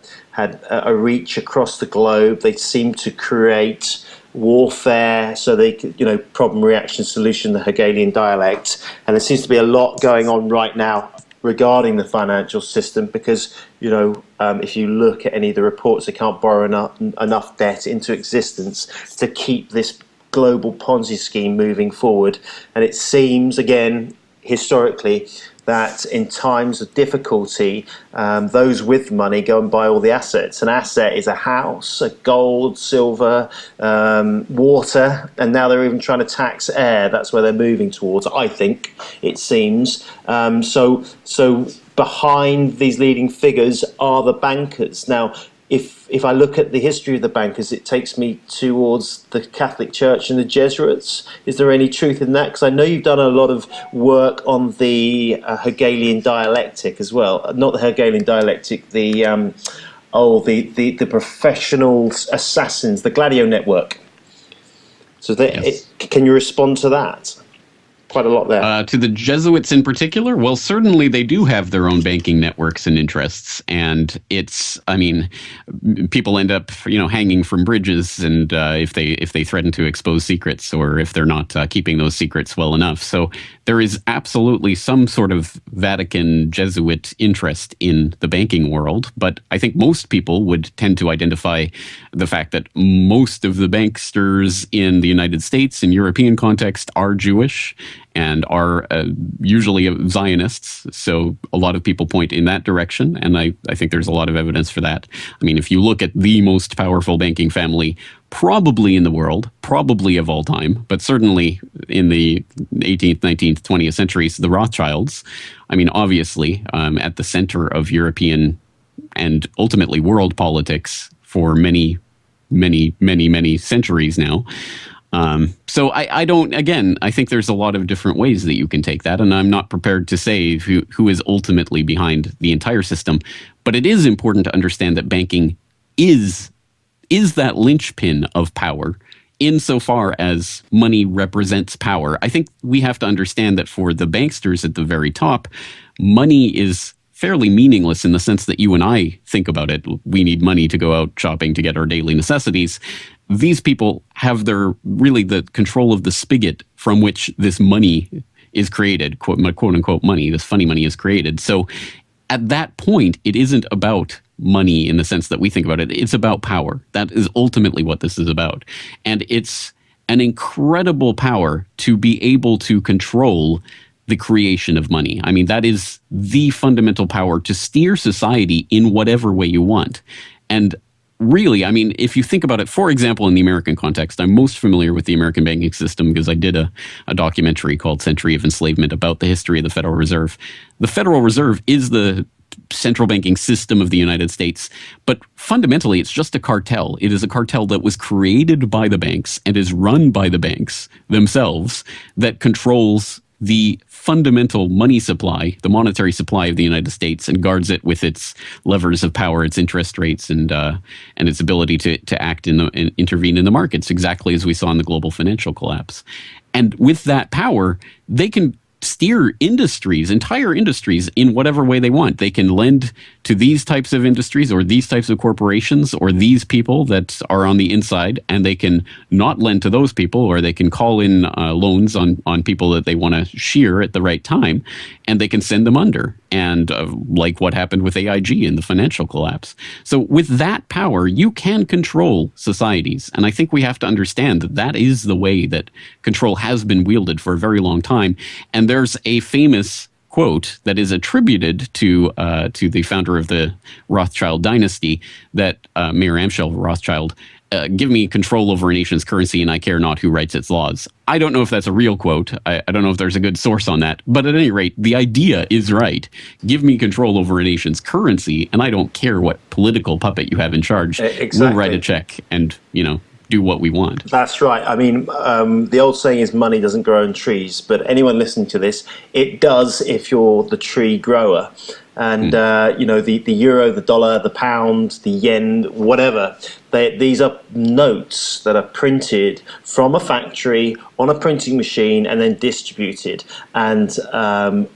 reach across the globe. They seem to create warfare, so they could, problem, reaction, solution, the Hegelian dialect. And there seems to be a lot going on right now regarding the financial system, because, if you look at any of the reports, they can't borrow enough debt into existence to keep this global Ponzi scheme moving forward. And it seems, again, historically, that in times of difficulty, those with money go and buy all the assets. An asset is a house, a gold, silver, water, and now they're even trying to tax air. That's where they're moving towards, I think, it seems. So behind these leading figures are the bankers. Now, if I look at the history of the bankers, it takes me towards the Catholic Church and the Jesuits. Is there any truth in that? Because I know you've done a lot of work on the Hegelian dialectic as well. Not the Hegelian dialectic, the professional assassins, the Gladio network. So can you respond to that? quite a lot there. To the Jesuits in particular, well, certainly they do have their own banking networks and interests, and people end up, hanging from bridges, and if they threaten to expose secrets, or if they're not keeping those secrets well enough. So there is absolutely some sort of Vatican Jesuit interest in the banking world, but I think most people would tend to identify the fact that most of the banksters in the United States and European context are Jewish and are usually Zionists. So a lot of people point in that direction, and I think there's a lot of evidence for that. I mean, if you look at the most powerful banking family probably in the world, probably of all time, but certainly in the 18th, 19th, 20th centuries, the Rothschilds, I mean, obviously at the center of European and ultimately world politics for many, many, many, many centuries now. So I think there's a lot of different ways that you can take that, and I'm not prepared to say who is ultimately behind the entire system, but it is important to understand that banking is that linchpin of power insofar as money represents power. I think we have to understand that for the banksters at the very top, money is fairly meaningless in the sense that you and I think about it. We need money to go out shopping to get our daily necessities. These people have the control of the spigot from which this money is created, quote unquote money, this funny money is created. So at that point, it isn't about money in the sense that we think about it. It's about power. That is ultimately what this is about. And it's an incredible power to be able to control the creation of money. I mean, that is the fundamental power to steer society in whatever way you want. And really, I mean, if you think about it, for example, in the American context, I'm most familiar with the American banking system because I did a documentary called Century of Enslavement about the history of the Federal Reserve. The Federal Reserve is the central banking system of the United States, but fundamentally it's just a cartel. It is a cartel that was created by the banks and is run by the banks themselves that controls the fundamental money supply, the monetary supply of the United States, and guards it with its levers of power, its interest rates, and its ability to act and intervene in the markets, exactly as we saw in the global financial collapse. And with that power, they can steer industries, entire industries, in whatever way they want. They can lend to these types of industries or these types of corporations or these people that are on the inside, and they can not lend to those people, or they can call in loans on people that they want to shear at the right time, and they can send them under. And like what happened with AIG in the financial collapse. So with that power, you can control societies. And I think we have to understand that that is the way that control has been wielded for a very long time. And there's a famous quote that is attributed to the founder of the Rothschild dynasty, that Mayor Amschel Rothschild, give me control over a nation's currency and I care not who writes its laws. I don't know if that's a real quote. I don't know if there's a good source on that. But at any rate, the idea is right. Give me control over a nation's currency and I don't care what political puppet you have in charge. Exactly. We'll write a check and, do what we want. That's right. I mean, the old saying is money doesn't grow on trees, but anyone listening to this, it does if you're the tree grower. And, the euro, the dollar, the pound, the yen, whatever, these are notes that are printed from a factory on a printing machine and then distributed. And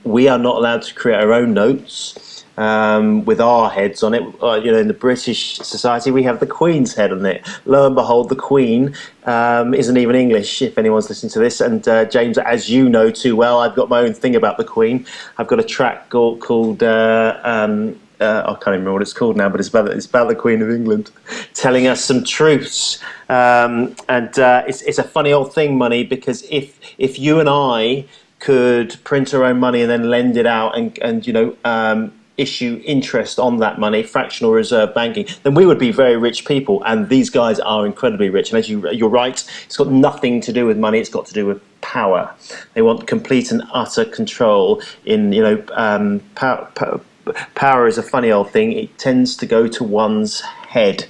we are not allowed to create our own notes. With our heads on it. In the British society, we have the Queen's head on it. Lo and behold, the Queen isn't even English, if anyone's listening to this. And James, as you know too well, I've got my own thing about the Queen. I've got a track called I can't even remember what it's called now, but it's about the Queen of England, telling us some truths. It's a funny old thing, money, because if you and I could print our own money and then lend it out and issue interest on that money, fractional reserve banking, then we would be very rich people. And these guys are incredibly rich. And as you're right, it's got nothing to do with money. It's got to do with power. They want complete and utter control in, power is a funny old thing. It tends to go to one's ahead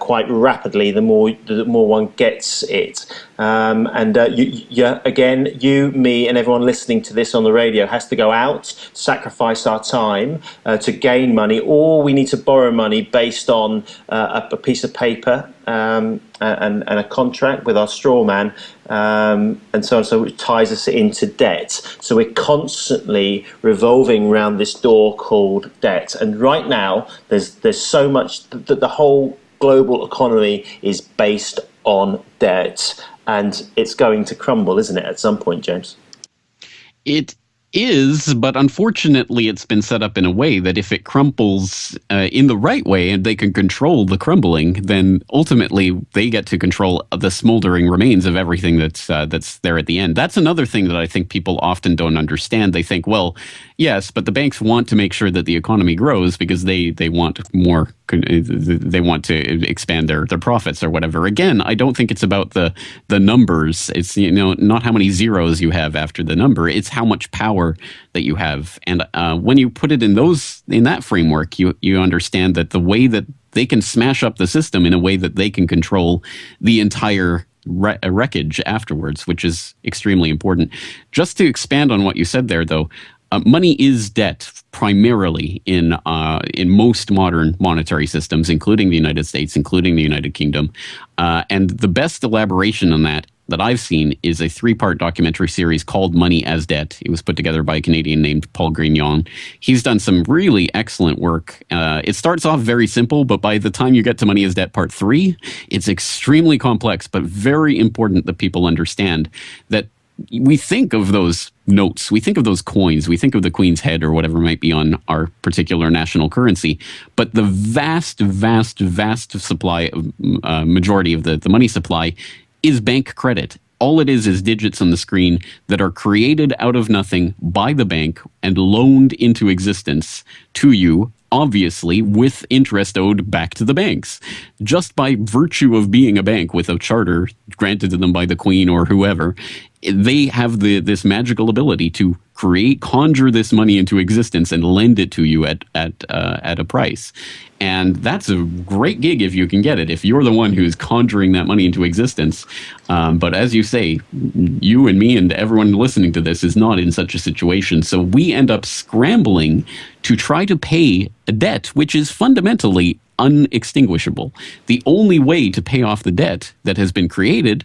quite rapidly the more one gets it. You, me, and everyone listening to this on the radio has to go out, sacrifice our time to gain money, or we need to borrow money based on a piece of paper and a contract with our straw man, and so on. So it ties us into debt. So we're constantly revolving around this door called debt. And right now, there's so much that the whole global economy is based on debt, and it's going to crumble, isn't it, at some point, James? It is, but unfortunately it's been set up in a way that if it crumples in the right way and they can control the crumbling, then ultimately they get to control the smoldering remains of everything that's there at the end. That's another thing that I think people often don't understand. They think, well, yes, but the banks want to make sure that the economy grows because they want more, they want to expand their profits or whatever. Again, I don't think it's about the numbers. It's, not how many zeros you have after the number. It's how much power that you have. And when you put it in that framework, you understand that the way that they can smash up the system in a way that they can control the entire wreckage afterwards, which is extremely important. Just to expand on what you said there, though, money is debt primarily in most modern monetary systems, including the United States, including the United Kingdom. And the best elaboration on that I've seen is a 3-part documentary series called Money as Debt. It was put together by a Canadian named Paul Grignon. He's done some really excellent work. It starts off very simple, but by the time you get to Money as Debt Part 3, it's extremely complex, but very important that people understand that we think of those notes, we think of those coins, we think of the Queen's head or whatever might be on our particular national currency, but the vast supply of majority of the money supply is bank credit. All it is digits on the screen that are created out of nothing by the bank and loaned into existence to you, obviously with interest owed back to the banks. Just by virtue of being a bank with a charter granted to them by the Queen or whoever, they have this magical ability to conjure this money into existence and lend it to you at a price. And that's a great gig if you can get it, if you're the one who's conjuring that money into existence. But as you say, you and me and everyone listening to this is not in such a situation. So we end up scrambling to try to pay a debt, which is fundamentally unextinguishable. The only way to pay off the debt that has been created,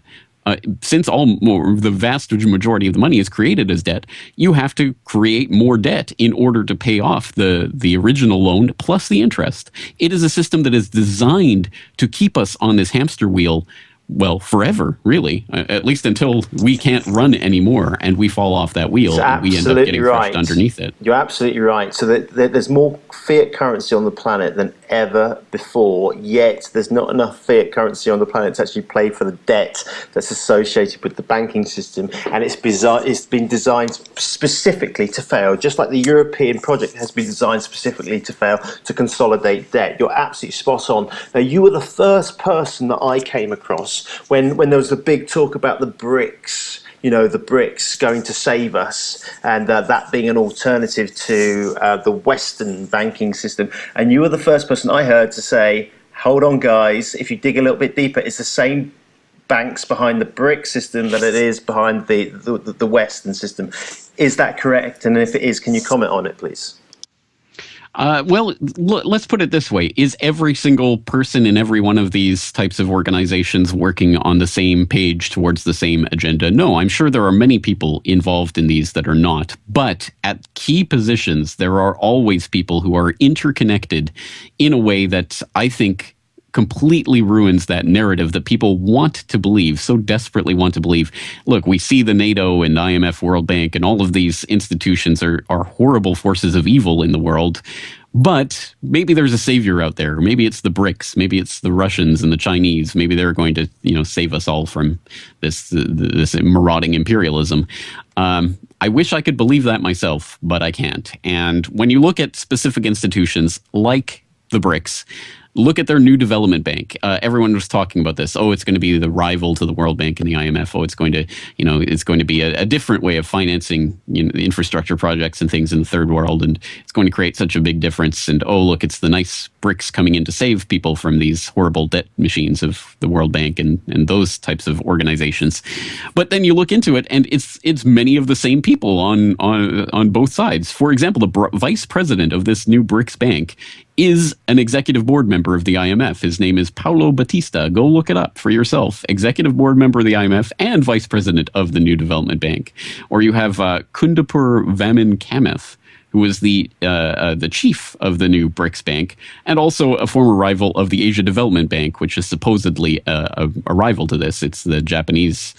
since the vast majority of the money is created as debt, you have to create more debt in order to pay off the original loan plus the interest. It is a system that is designed to keep us on this hamster wheel, well, forever, really, at least until we can't run anymore and we fall off that wheel and we end up getting crushed underneath it. You're absolutely right. So there's more fiat currency on the planet than ever before, yet there's not enough fiat currency on the planet to actually pay for the debt that's associated with the banking system, and it's been designed specifically to fail, just like the European project has been designed specifically to fail, to consolidate debt. You're absolutely spot on. Now, you were the first person that I came across when there was a big talk about the BRICS, the BRICS going to save us, and that being an alternative to the Western banking system. And you were the first person I heard to say, hold on, guys, if you dig a little bit deeper, it's the same banks behind the BRIC system that it is behind the Western system. Is that correct? And if it is, can you comment on it, please? Well, let's put it this way. Is every single person in every one of these types of organizations working on the same page towards the same agenda? No, I'm sure there are many people involved in these that are not. But at key positions, there are always people who are interconnected in a way that I think completely ruins that narrative that people want to believe, so desperately want to believe. Look, we see the NATO and IMF, World Bank, and all of these institutions are horrible forces of evil in the world. But maybe there's a savior out there. Maybe it's the BRICS. Maybe it's the Russians and the Chinese. Maybe they're going to, save us all from this marauding imperialism. I wish I could believe that myself, but I can't. And when you look at specific institutions like the BRICS, look at their new development bank. Everyone was talking about this. Oh, it's going to be the rival to the World Bank and the IMF. Oh, it's going to, it's going to be a different way of financing infrastructure projects and things in the third world, and it's going to create such a big difference. And oh, look, it's the nice BRICS coming in to save people from these horrible debt machines of the World Bank and those types of organizations. But then you look into it, and it's many of the same people on both sides. For example, the vice president of this new BRICS bank is an executive board member of the IMF. His name is Paulo Batista. Go look it up for yourself. Executive board member of the IMF and vice president of the New Development Bank. Or you have Kundapur Vaman Kamath, who was the chief of the new BRICS Bank, and also a former rival of the Asia Development Bank, which is supposedly a rival to this. It's the Japanese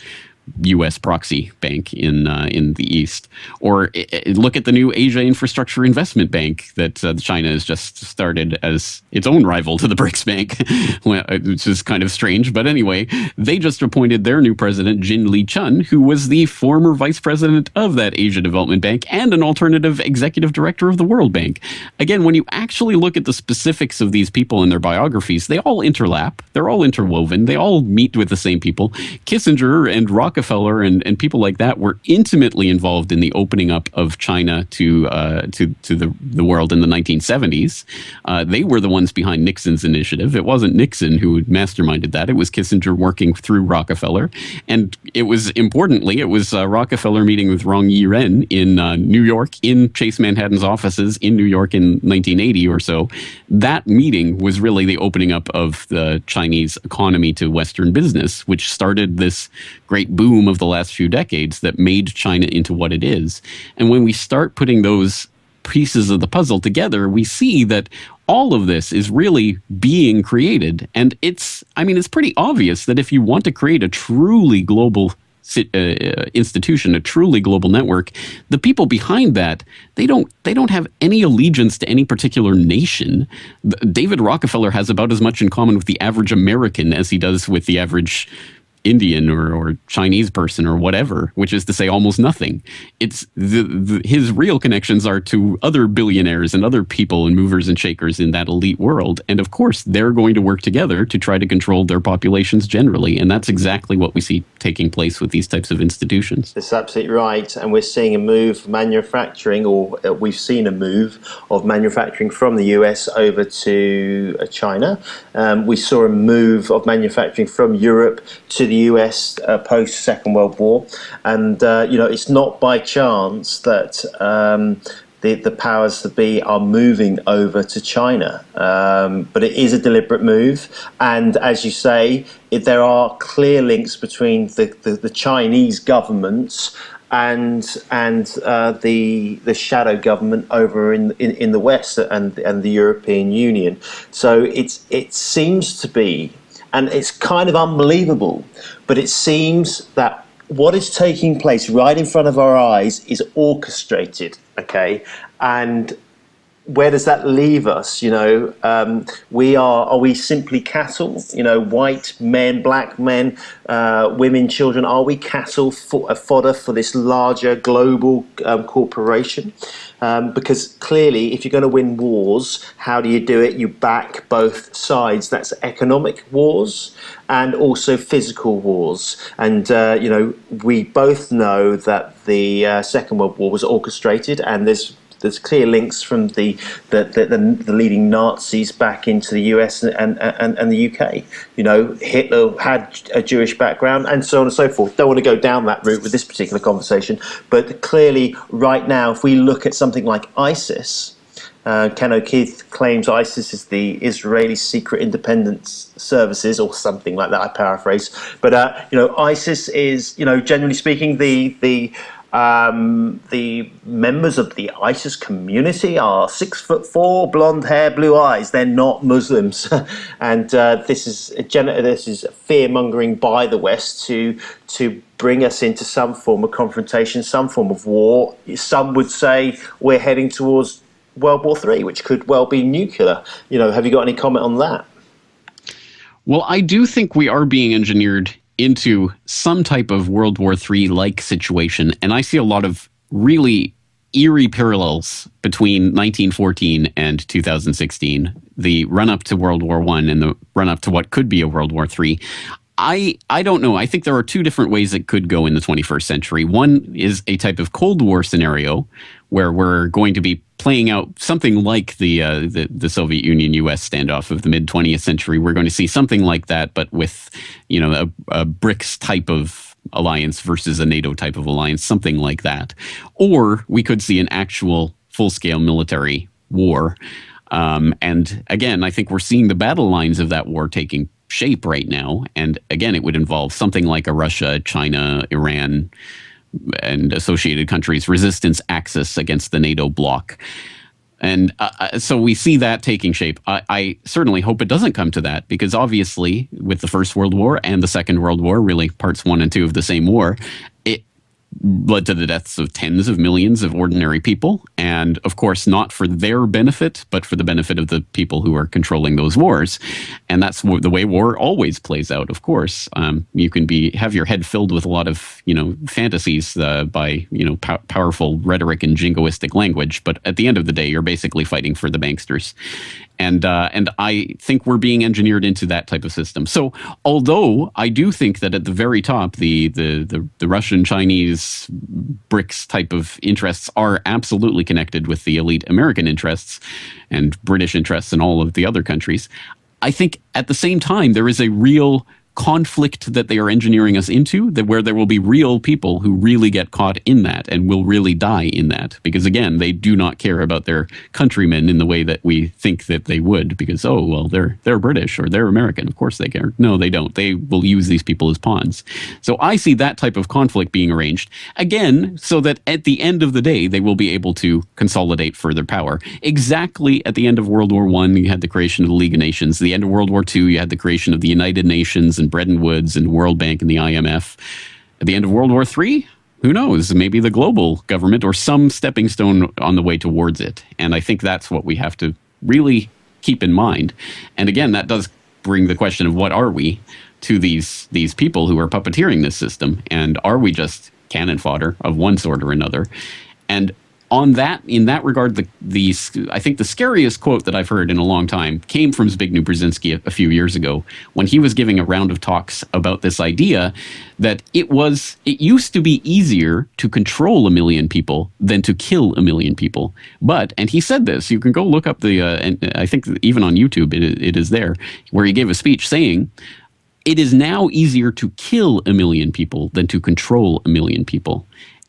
U.S. proxy bank in the East. Or look at the new Asia Infrastructure Investment Bank that China has just started as its own rival to the BRICS Bank, which is kind of strange. But anyway, they just appointed their new president, Jin Li-chun, who was the former vice president of that Asia Development Bank and an alternative executive director of the World Bank. Again, when you actually look at the specifics of these people and their biographies, they all interlap. They're all interwoven. They all meet with the same people. Kissinger and Rockefeller and people like that were intimately involved in the opening up of China to the world in the 1970s. They were the ones behind Nixon's initiative. It wasn't Nixon who masterminded that. It was Kissinger working through Rockefeller. And it was Rockefeller meeting with Rong Yiren in New York, in Chase Manhattan's offices in New York in 1980 or so. That meeting was really the opening up of the Chinese economy to Western business, which started this great boom of the last few decades that made China into what it is. And when we start putting those pieces of the puzzle together, we see that all of this is really being created. And it's pretty obvious that if you want to create a truly global institution, a truly global network, the people behind that, they don't have any allegiance to any particular nation. David Rockefeller has about as much in common with the average American as he does with the average Indian or Chinese person or whatever, which is to say almost nothing. It's his real connections are to other billionaires and other people and movers and shakers in that elite world. And of course, they're going to work together to try to control their populations generally. And that's exactly what we see taking place with these types of institutions. That's absolutely right. And we're seeing a move of manufacturing, or we've seen a move of manufacturing from the US over to China. We saw a move of manufacturing from Europe to the US post Second World War, and it's not by chance that the powers that be are moving over to China, but it is a deliberate move. And as you say, there are clear links between the Chinese government and the shadow government over in the West and the European Union. So it seems to be. And it's kind of unbelievable, but it seems that what is taking place right in front of our eyes is orchestrated, okay? And where does that leave us? Are we simply cattle? White men, black men, women, children. Are we cattle fodder for this larger global corporation? Because clearly, if you're going to win wars, how do you do it? You back both sides. That's economic wars and also physical wars. And we both know that the Second World War was orchestrated, and there's clear links from the leading Nazis back into the US and the UK. Hitler had a Jewish background, and so on and so forth. Don't want to go down that route with this particular conversation, but clearly right now, if we look at something like ISIS, Ken O'Keefe claims ISIS is the Israeli Secret Independence Services, or something like that. I paraphrase, but ISIS is, generally speaking, the members of the ISIS community are 6'4", blonde hair, blue eyes. They're not Muslims, and this is fear mongering by the West to bring us into some form of confrontation, some form of war. Some would say we're heading towards World War III, which could well be nuclear. Have you got any comment on that? Well, I do think we are being engineered into some type of World War III-like situation. And I see a lot of really eerie parallels between 1914 and 2016, the run up to World War I and the run up to what could be a World War III. I don't know. I think there are two different ways it could go in the 21st century. One is a type of Cold War scenario where we're going to be playing out something like the Soviet Union-U.S. standoff of the mid-20th century. We're going to see something like that, but with, you know, a BRICS type of alliance versus a NATO type of alliance, something like that. Or we could see an actual full-scale military war. And again, I think we're seeing the battle lines of that war taking shape right now. And again, it would involve something like a Russia, China, Iran, and associated countries resistance axis against the NATO bloc. And so we see that taking shape. I certainly hope it doesn't come to that, because obviously with the First World War and the Second World War, really parts 1 and 2 of the same war, it led to the deaths of tens of millions of ordinary people. And of course, not for their benefit, but for the benefit of the people who are controlling those wars. And that's the way war always plays out, of course. You can have your head filled with a lot of, you know, fantasies by, you know, powerful rhetoric and jingoistic language. But at the end of the day, you're basically fighting for the banksters. And I think we're being engineered into that type of system. So although I do think that at the very top, the Russian, Chinese, BRICS type of interests are absolutely connected with the elite American interests and British interests and all of the other countries, I think at the same time, there is a real conflict that they are engineering us into, that where there will be real people who really get caught in that and will really die in that, because again, they do not care about their countrymen in the way that we think that they would, because, oh well, they're British or they're American, of course they care. No, they don't. They will use these people as pawns. So I see that type of conflict being arranged again, so that at the end of the day they will be able to consolidate further power. Exactly at the end of World War I, you had the creation of the League of Nations. At the end of World War II, you had the creation of the United Nations and Bretton Woods and World Bank and the IMF. At the end of World War III, who knows? Maybe the global government or some stepping stone on the way towards it. And I think that's what we have to really keep in mind. And again, that does bring the question of what are we to these people who are puppeteering this system? And are we just cannon fodder of one sort or another? And in that regard, I think the scariest quote that I've heard in a long time came from Zbigniew Brzezinski a few years ago, when he was giving a round of talks about this idea that it used to be easier to control 1 million people than to kill 1 million people. But, and he said this, you can go look up and I think even on YouTube it is there, where he gave a speech saying, it is now easier to kill 1 million people than to control 1 million people.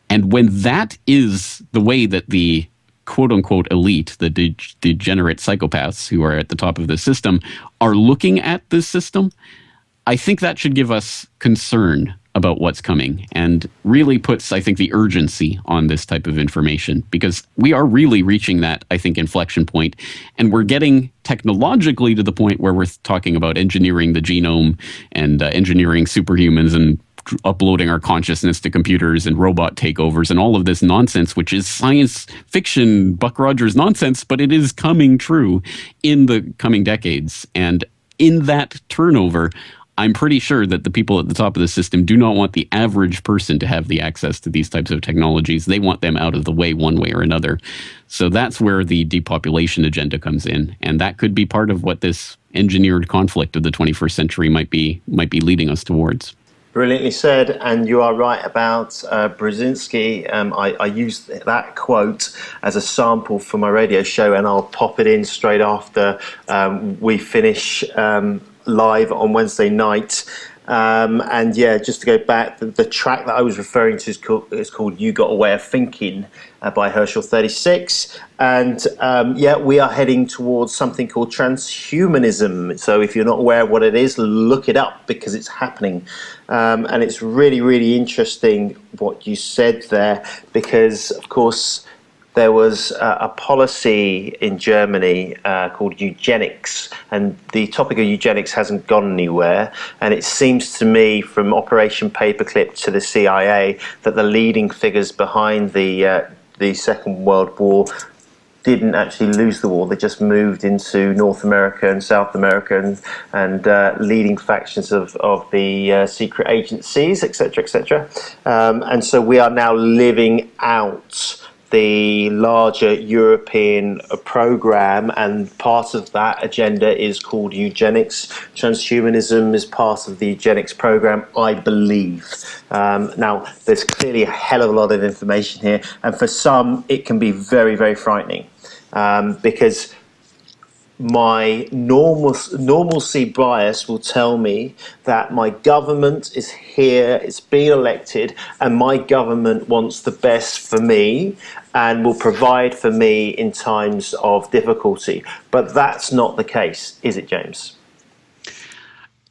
And when that is the way that the quote-unquote elite, the degenerate psychopaths who are at the top of the system, are looking at this system, I think that should give us concern about what's coming and really puts, I think, the urgency on this type of information, because we are really reaching that, I think, inflection point, and we're getting technologically to the point where we're talking about engineering the genome and engineering superhumans and uploading our consciousness to computers and robot takeovers and all of this nonsense, which is science fiction, Buck Rogers nonsense, but it is coming true in the coming decades. And in that turnover, I'm pretty sure that the people at the top of the system do not want the average person to have the access to these types of technologies. They want them out of the way one way or another. So that's where the depopulation agenda comes in. And that could be part of what this engineered conflict of the 21st century might be leading us towards. Brilliantly said, and you are right about Brzezinski. I used that quote as a sample for my radio show, and I'll pop it in straight after we finish live on Wednesday night. And yeah, just to go back, the track that I was referring to is called You Got a Way of Thinking by Herschel 36. And yeah, we are heading towards something called transhumanism. So if you're not aware of what it is, look it up, because it's happening. And it's really, really interesting what you said there, because, of course, there was a policy in Germany called eugenics, and the topic of eugenics hasn't gone anywhere. And it seems to me, from Operation Paperclip to the CIA, that the leading figures behind the Second World War didn't actually lose the war. They just moved into North America and South America and leading factions of the secret agencies, etc., etc. And so we are now living out the larger European program, and part of that agenda is called eugenics. Transhumanism is part of the eugenics program, I believe. Now, there's clearly a hell of a lot of information here, and for some, it can be very, very frightening, because my normalcy bias will tell me that my government is here, it's been elected, and my government wants the best for me and will provide for me in times of difficulty. But that's not the case, is it, James?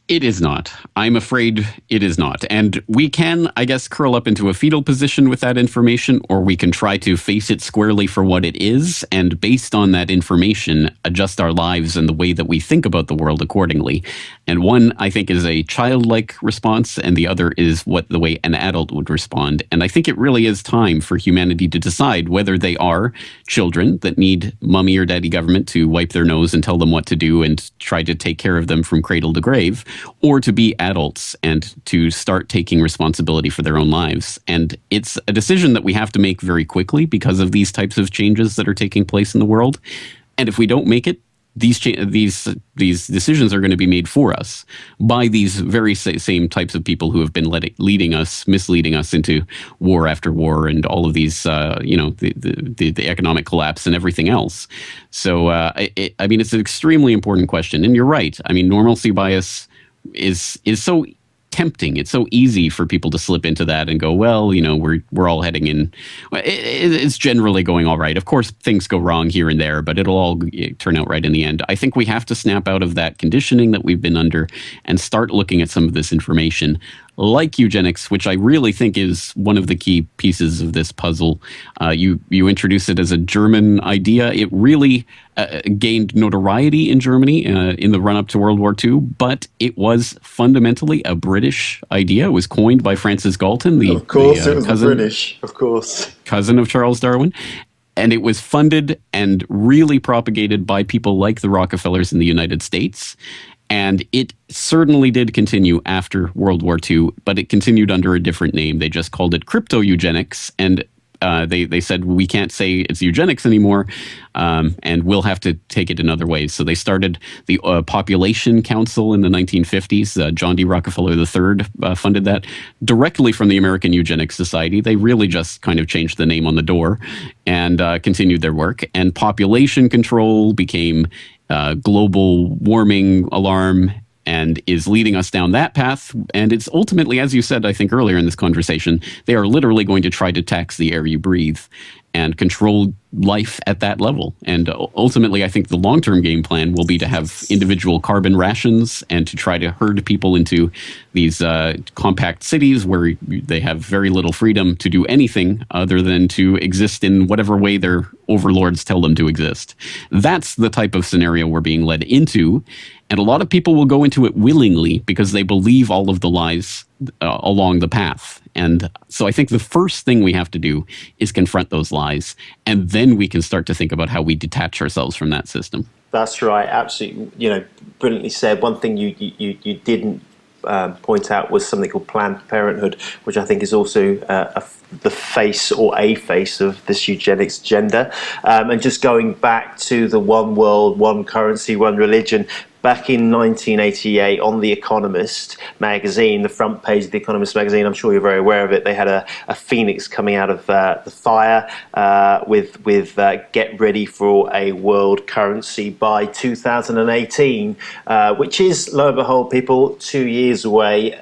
It is not. I'm afraid it is not. And we can, I guess, curl up into a fetal position with that information, or we can try to face it squarely for what it is, and based on that information, adjust our lives and the way that we think about the world accordingly. And one, I think, is a childlike response, and the other is the way an adult would respond. And I think it really is time for humanity to decide whether they are children that need mommy or daddy government to wipe their nose and tell them what to do and try to take care of them from cradle to grave, or to be adults and to start taking responsibility for their own lives. And it's a decision that we have to make very quickly because of these types of changes that are taking place in the world. And if we don't make it, these decisions are going to be made for us by these very same types of people who have been misleading us into war after war and all of these, the economic collapse and everything else. So, I mean, it's an extremely important question. And you're right. I mean, normalcy bias is so tempting. It's so easy for people to slip into that and go, well, we're all heading in. It's generally going all right. Of course, things go wrong here and there, but it'll all turn out right in the end. I think we have to snap out of that conditioning that we've been under and start looking at some of this information, like eugenics, which I really think is one of the key pieces of this puzzle. You introduced it as a German idea. It really gained notoriety in Germany in the run-up to World War II, but it was fundamentally a British idea. It was coined by Francis Galton, of course, it was British, of course, cousin of Charles Darwin. And it was funded and really propagated by people like the Rockefellers in the United States. And it certainly did continue after World War II, but it continued under a different name. They just called it crypto eugenics, and they said, we can't say it's eugenics anymore, and we'll have to take it in other ways. So they started the Population Council in the 1950s. John D. Rockefeller III funded that directly from the American Eugenics Society. They really just kind of changed the name on the door and continued their work. And population control became global warming alarm and is leading us down that path. And it's ultimately, as you said, I think earlier in this conversation, they are literally going to try to tax the air you breathe and control life at that level. And ultimately, I think the long-term game plan will be to have individual carbon rations and to try to herd people into these compact cities where they have very little freedom to do anything other than to exist in whatever way their overlords tell them to exist. That's the type of scenario we're being led into. And a lot of people will go into it willingly because they believe all of the lies along the path. And so I think the first thing we have to do is confront those lies, and then we can start to think about how we detach ourselves from that system. That's right, absolutely. Brilliantly said. One thing you didn't point out was something called Planned Parenthood, which I think is also the face or a face of this eugenics agenda. And just going back to the one world, one currency, one religion. Back in 1988, on The Economist magazine, the front page of The Economist magazine, I'm sure you're very aware of it, they had a phoenix coming out of the fire with get ready for a world currency by 2018, which is, lo and behold, people, 2 years away.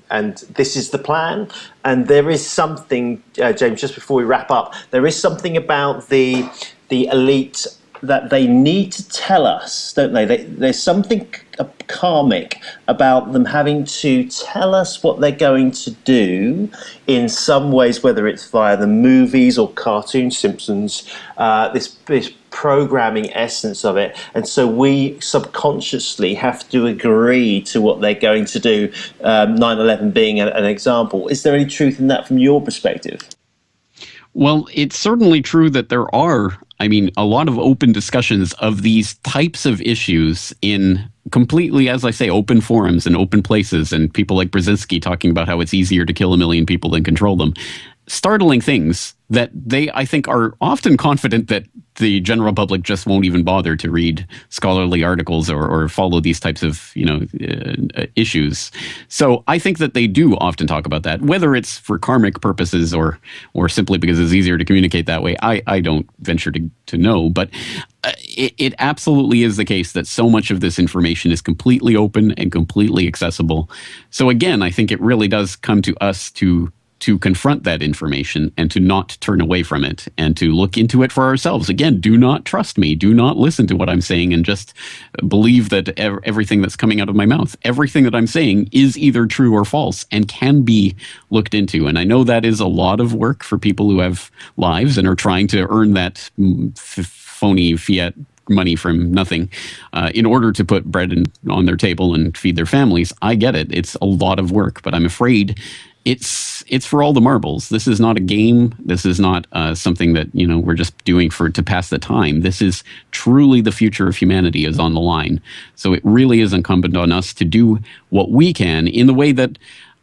And this is the plan. And there is something, James, just before we wrap up, there is something about the elite that they need to tell us, don't they? There's something karmic about them having to tell us what they're going to do in some ways, whether it's via the movies or cartoon Simpsons, this programming essence of it. And so we subconsciously have to agree to what they're going to do, 9/11 being an example. Is there any truth in that from your perspective? Well, it's certainly true that there are, a lot of open discussions of these types of issues in completely, as I say, open forums and open places, and people like Brzezinski talking about how it's easier to kill 1 million people than control them. startling things that they, I think, are often confident that the general public just won't even bother to read scholarly articles or follow these types of issues. So I think that they do often talk about that, whether it's for karmic purposes or simply because it's easier to communicate that way. I don't venture to know, but it absolutely is the case that so much of this information is completely open and completely accessible. So again, I think it really does come to us to confront that information and to not turn away from it and to look into it for ourselves. Again, do not trust me. Do not listen to what I'm saying and just believe that everything that's coming out of my mouth, everything that I'm saying is either true or false and can be looked into. And I know that is a lot of work for people who have lives and are trying to earn that phony fiat money from nothing in order to put bread on their table and feed their families. I get it. It's a lot of work, but I'm afraid it's for all the marbles. This is not a game. This is not something that we're just doing to pass the time. This is truly the future of humanity is on the line. So it really is incumbent on us to do what we can in the way that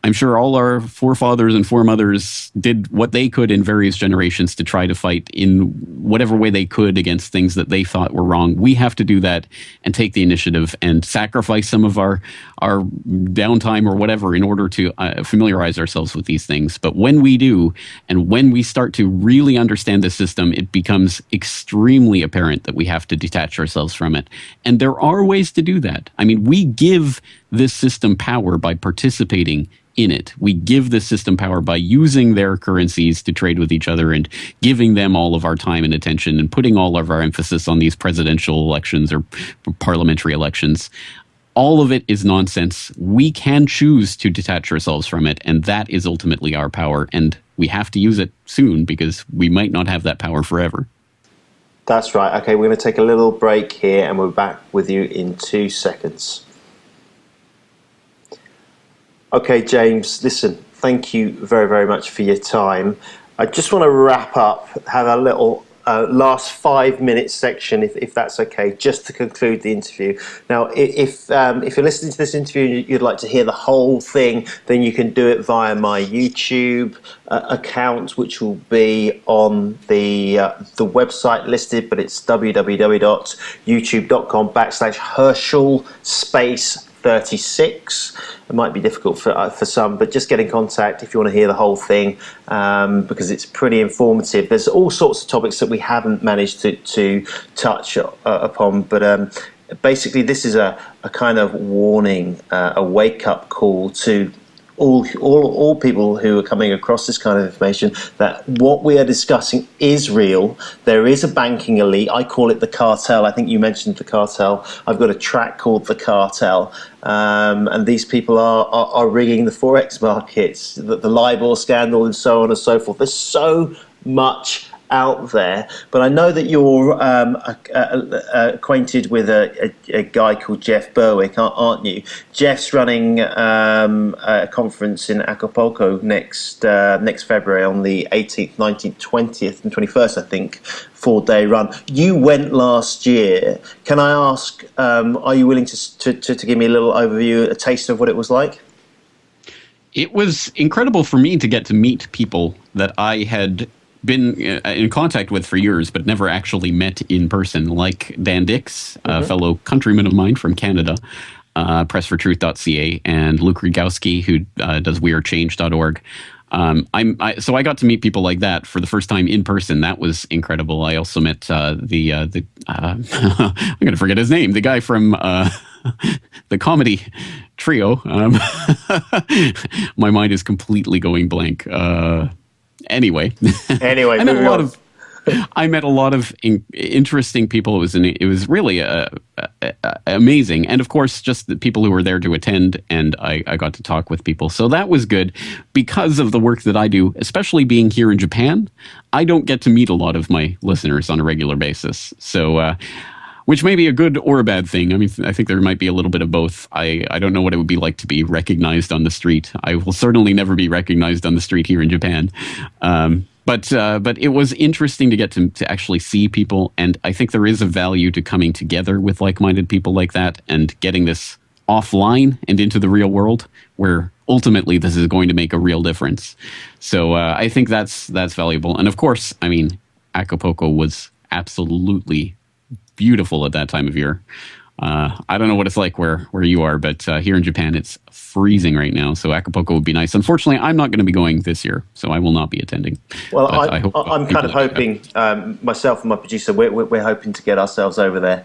I'm sure all our forefathers and foremothers did what they could in various generations to try to fight in whatever way they could against things that they thought were wrong. We have to do that and take the initiative and sacrifice some of our downtime or whatever in order to familiarize ourselves with these things. But when we do, and when we start to really understand the system, it becomes extremely apparent that we have to detach ourselves from it. And there are ways to do that. I mean, we give this system power by participating in it. We give the system power by using their currencies to trade with each other and giving them all of our time and attention and putting all of our emphasis on these presidential elections or parliamentary elections. All of it is nonsense. We can choose to detach ourselves from it, and that is ultimately our power. And we have to use it soon because we might not have that power forever. That's right. Okay, we're going to take a little break here and we're back with you in 2 seconds. Okay, James, listen, thank you very, very much for your time. I just want to wrap up, have a little last 5-minute section, if that's okay, just to conclude the interview. Now, if you're listening to this interview and you'd like to hear the whole thing, then you can do it via my YouTube account, which will be on the website listed, but it's www.youtube.com/Herschel space 36. It might be difficult for some, but just get in contact if you want to hear the whole thing, because it's pretty informative. There's all sorts of topics that we haven't managed to touch upon, but basically this is a kind of warning, a wake-up call to all people who are coming across this kind of information, that what we are discussing is real. There is a banking elite. I call it the cartel. I think you mentioned the cartel. I've got a track called The Cartel, and these people are rigging the Forex markets, the LIBOR scandal and so on and so forth. There's so much out there, but I know that you're acquainted with a guy called Jeff Berwick, aren't you? Jeff's running a conference in Acapulco next February on the 18th, 19th, 20th and 21st, I think, 4-day run. You went last year. Can I ask, are you willing to give me a little overview, a taste of what it was like? It was incredible for me to get to meet people that I had been in contact with for years, but never actually met in person, like Dan Dix, a fellow countryman of mine from Canada, pressfortruth.ca, and Luke Rogowski, who does wearechange.org. So I got to meet people like that for the first time in person. That was incredible. I also met I'm going to forget his name, the guy from the comedy trio. My mind is completely going blank. Anyway, I met a lot of interesting people. It was really amazing, and of course, just the people who were there to attend, and I got to talk with people. So that was good because of the work that I do, especially being here in Japan. I don't get to meet a lot of my listeners on a regular basis, so. Which may be a good or a bad thing. I mean, I think there might be a little bit of both. I don't know what it would be like to be recognized on the street. I will certainly never be recognized on the street here in Japan. But it was interesting to get to actually see people. And I think there is a value to coming together with like-minded people like that and getting this offline and into the real world where ultimately this is going to make a real difference. So I think that's valuable. And of course, I mean, Acapulco was absolutely beautiful at that time of year. I don't know what it's like where you are, but here in Japan, it's freezing right now. So Acapulco would be nice. Unfortunately, I'm not going to be going this year, so I will not be attending. Well, I'm kind of hoping, myself and my producer, we're hoping to get ourselves over there.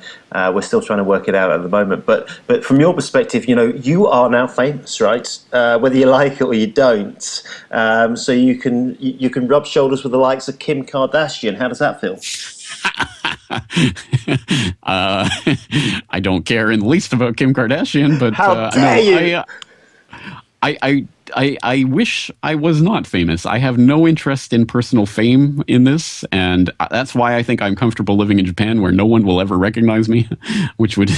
We're still trying to work it out at the moment. But from your perspective, you are now famous, right? Whether you like it or you don't. So you can rub shoulders with the likes of Kim Kardashian. How does that feel? I don't care in the least about Kim Kardashian, but how dare you? I wish I was not famous. I have no interest in personal fame in this, and that's why I think I'm comfortable living in Japan, where no one will ever recognize me, which would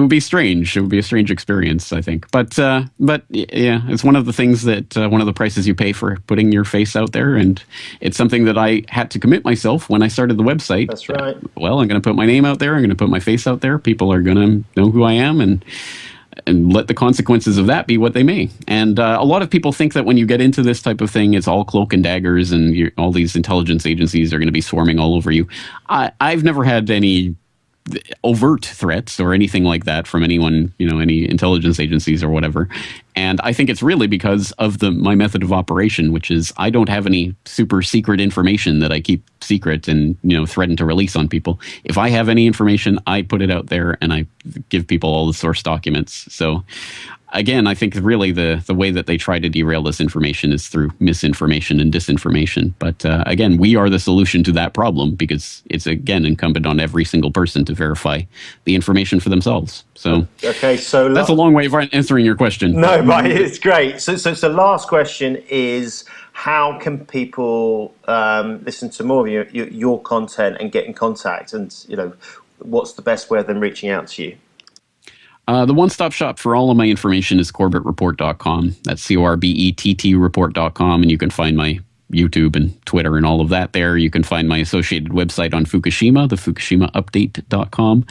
be strange. It would be a strange experience, I think. But yeah, it's one of the things that one of the prices you pay for putting your face out there, and it's something that I had to commit myself when I started the website. That's right. Well, I'm going to put my name out there. I'm going to put my face out there. People are going to know who I am, and let the consequences of that be what they may. And a lot of people think that when you get into this type of thing, it's all cloak and daggers, and all these intelligence agencies are going to be swarming all over you. I've never had any overt threats or anything like that from anyone, any intelligence agencies or whatever. And I think it's really because of my method of operation, which is I don't have any super secret information that I keep secret and, threaten to release on people. If I have any information, I put it out there and I give people all the source documents. So again, I think really the way that they try to derail this information is through misinformation and disinformation. But again, we are the solution to that problem, because it's, again, incumbent on every single person to verify the information for themselves. So okay, so that's a long way of answering your question. No, but it's great. So last question is, how can people listen to more of your content and get in contact? And, what's the best way of them reaching out to you? The one-stop shop for all of my information is corbettreport.com. That's CORBETT report.com, and you can find my YouTube and Twitter and all of that there. You can find my associated website on Fukushima, the FukushimaUpdate.com.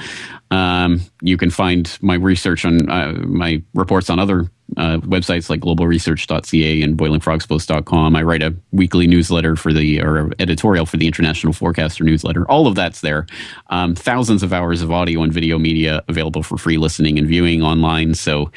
You can find my research on my reports on other websites like globalresearch.ca and boilingfrogspost.com. I write a weekly newsletter or editorial for the International Forecaster newsletter. All of that's there. Thousands of hours of audio and video media available for free listening and viewing online. So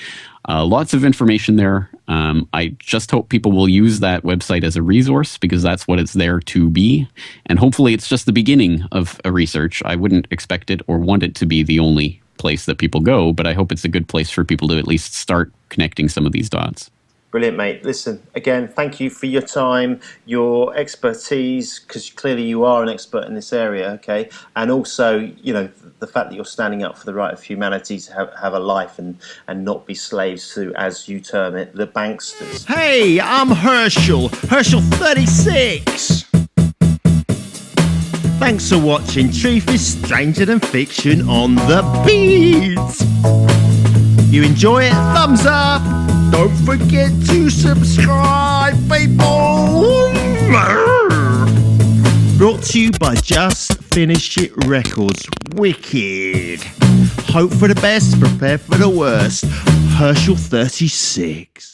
lots of information there. I just hope people will use that website as a resource, because that's what it's there to be. And hopefully it's just the beginning of a research. I wouldn't expect it or want it to be the only place that people go, but I hope it's a good place for people to at least start connecting some of these dots. Brilliant, mate. Listen, again, thank you for your time, your expertise, because clearly you are an expert in this area, okay? And also, the fact that you're standing up for the right of humanity to have a life and not be slaves to, as you term it, the banksters. Hey, I'm Herschel 36. Thanks for watching Truth is Stranger Than Fiction on the Beats. You enjoy it? Thumbs up. Don't forget to subscribe, people. Brought to you by Just Finish It Records. Wicked. Hope for the best, prepare for the worst. Herschel 36.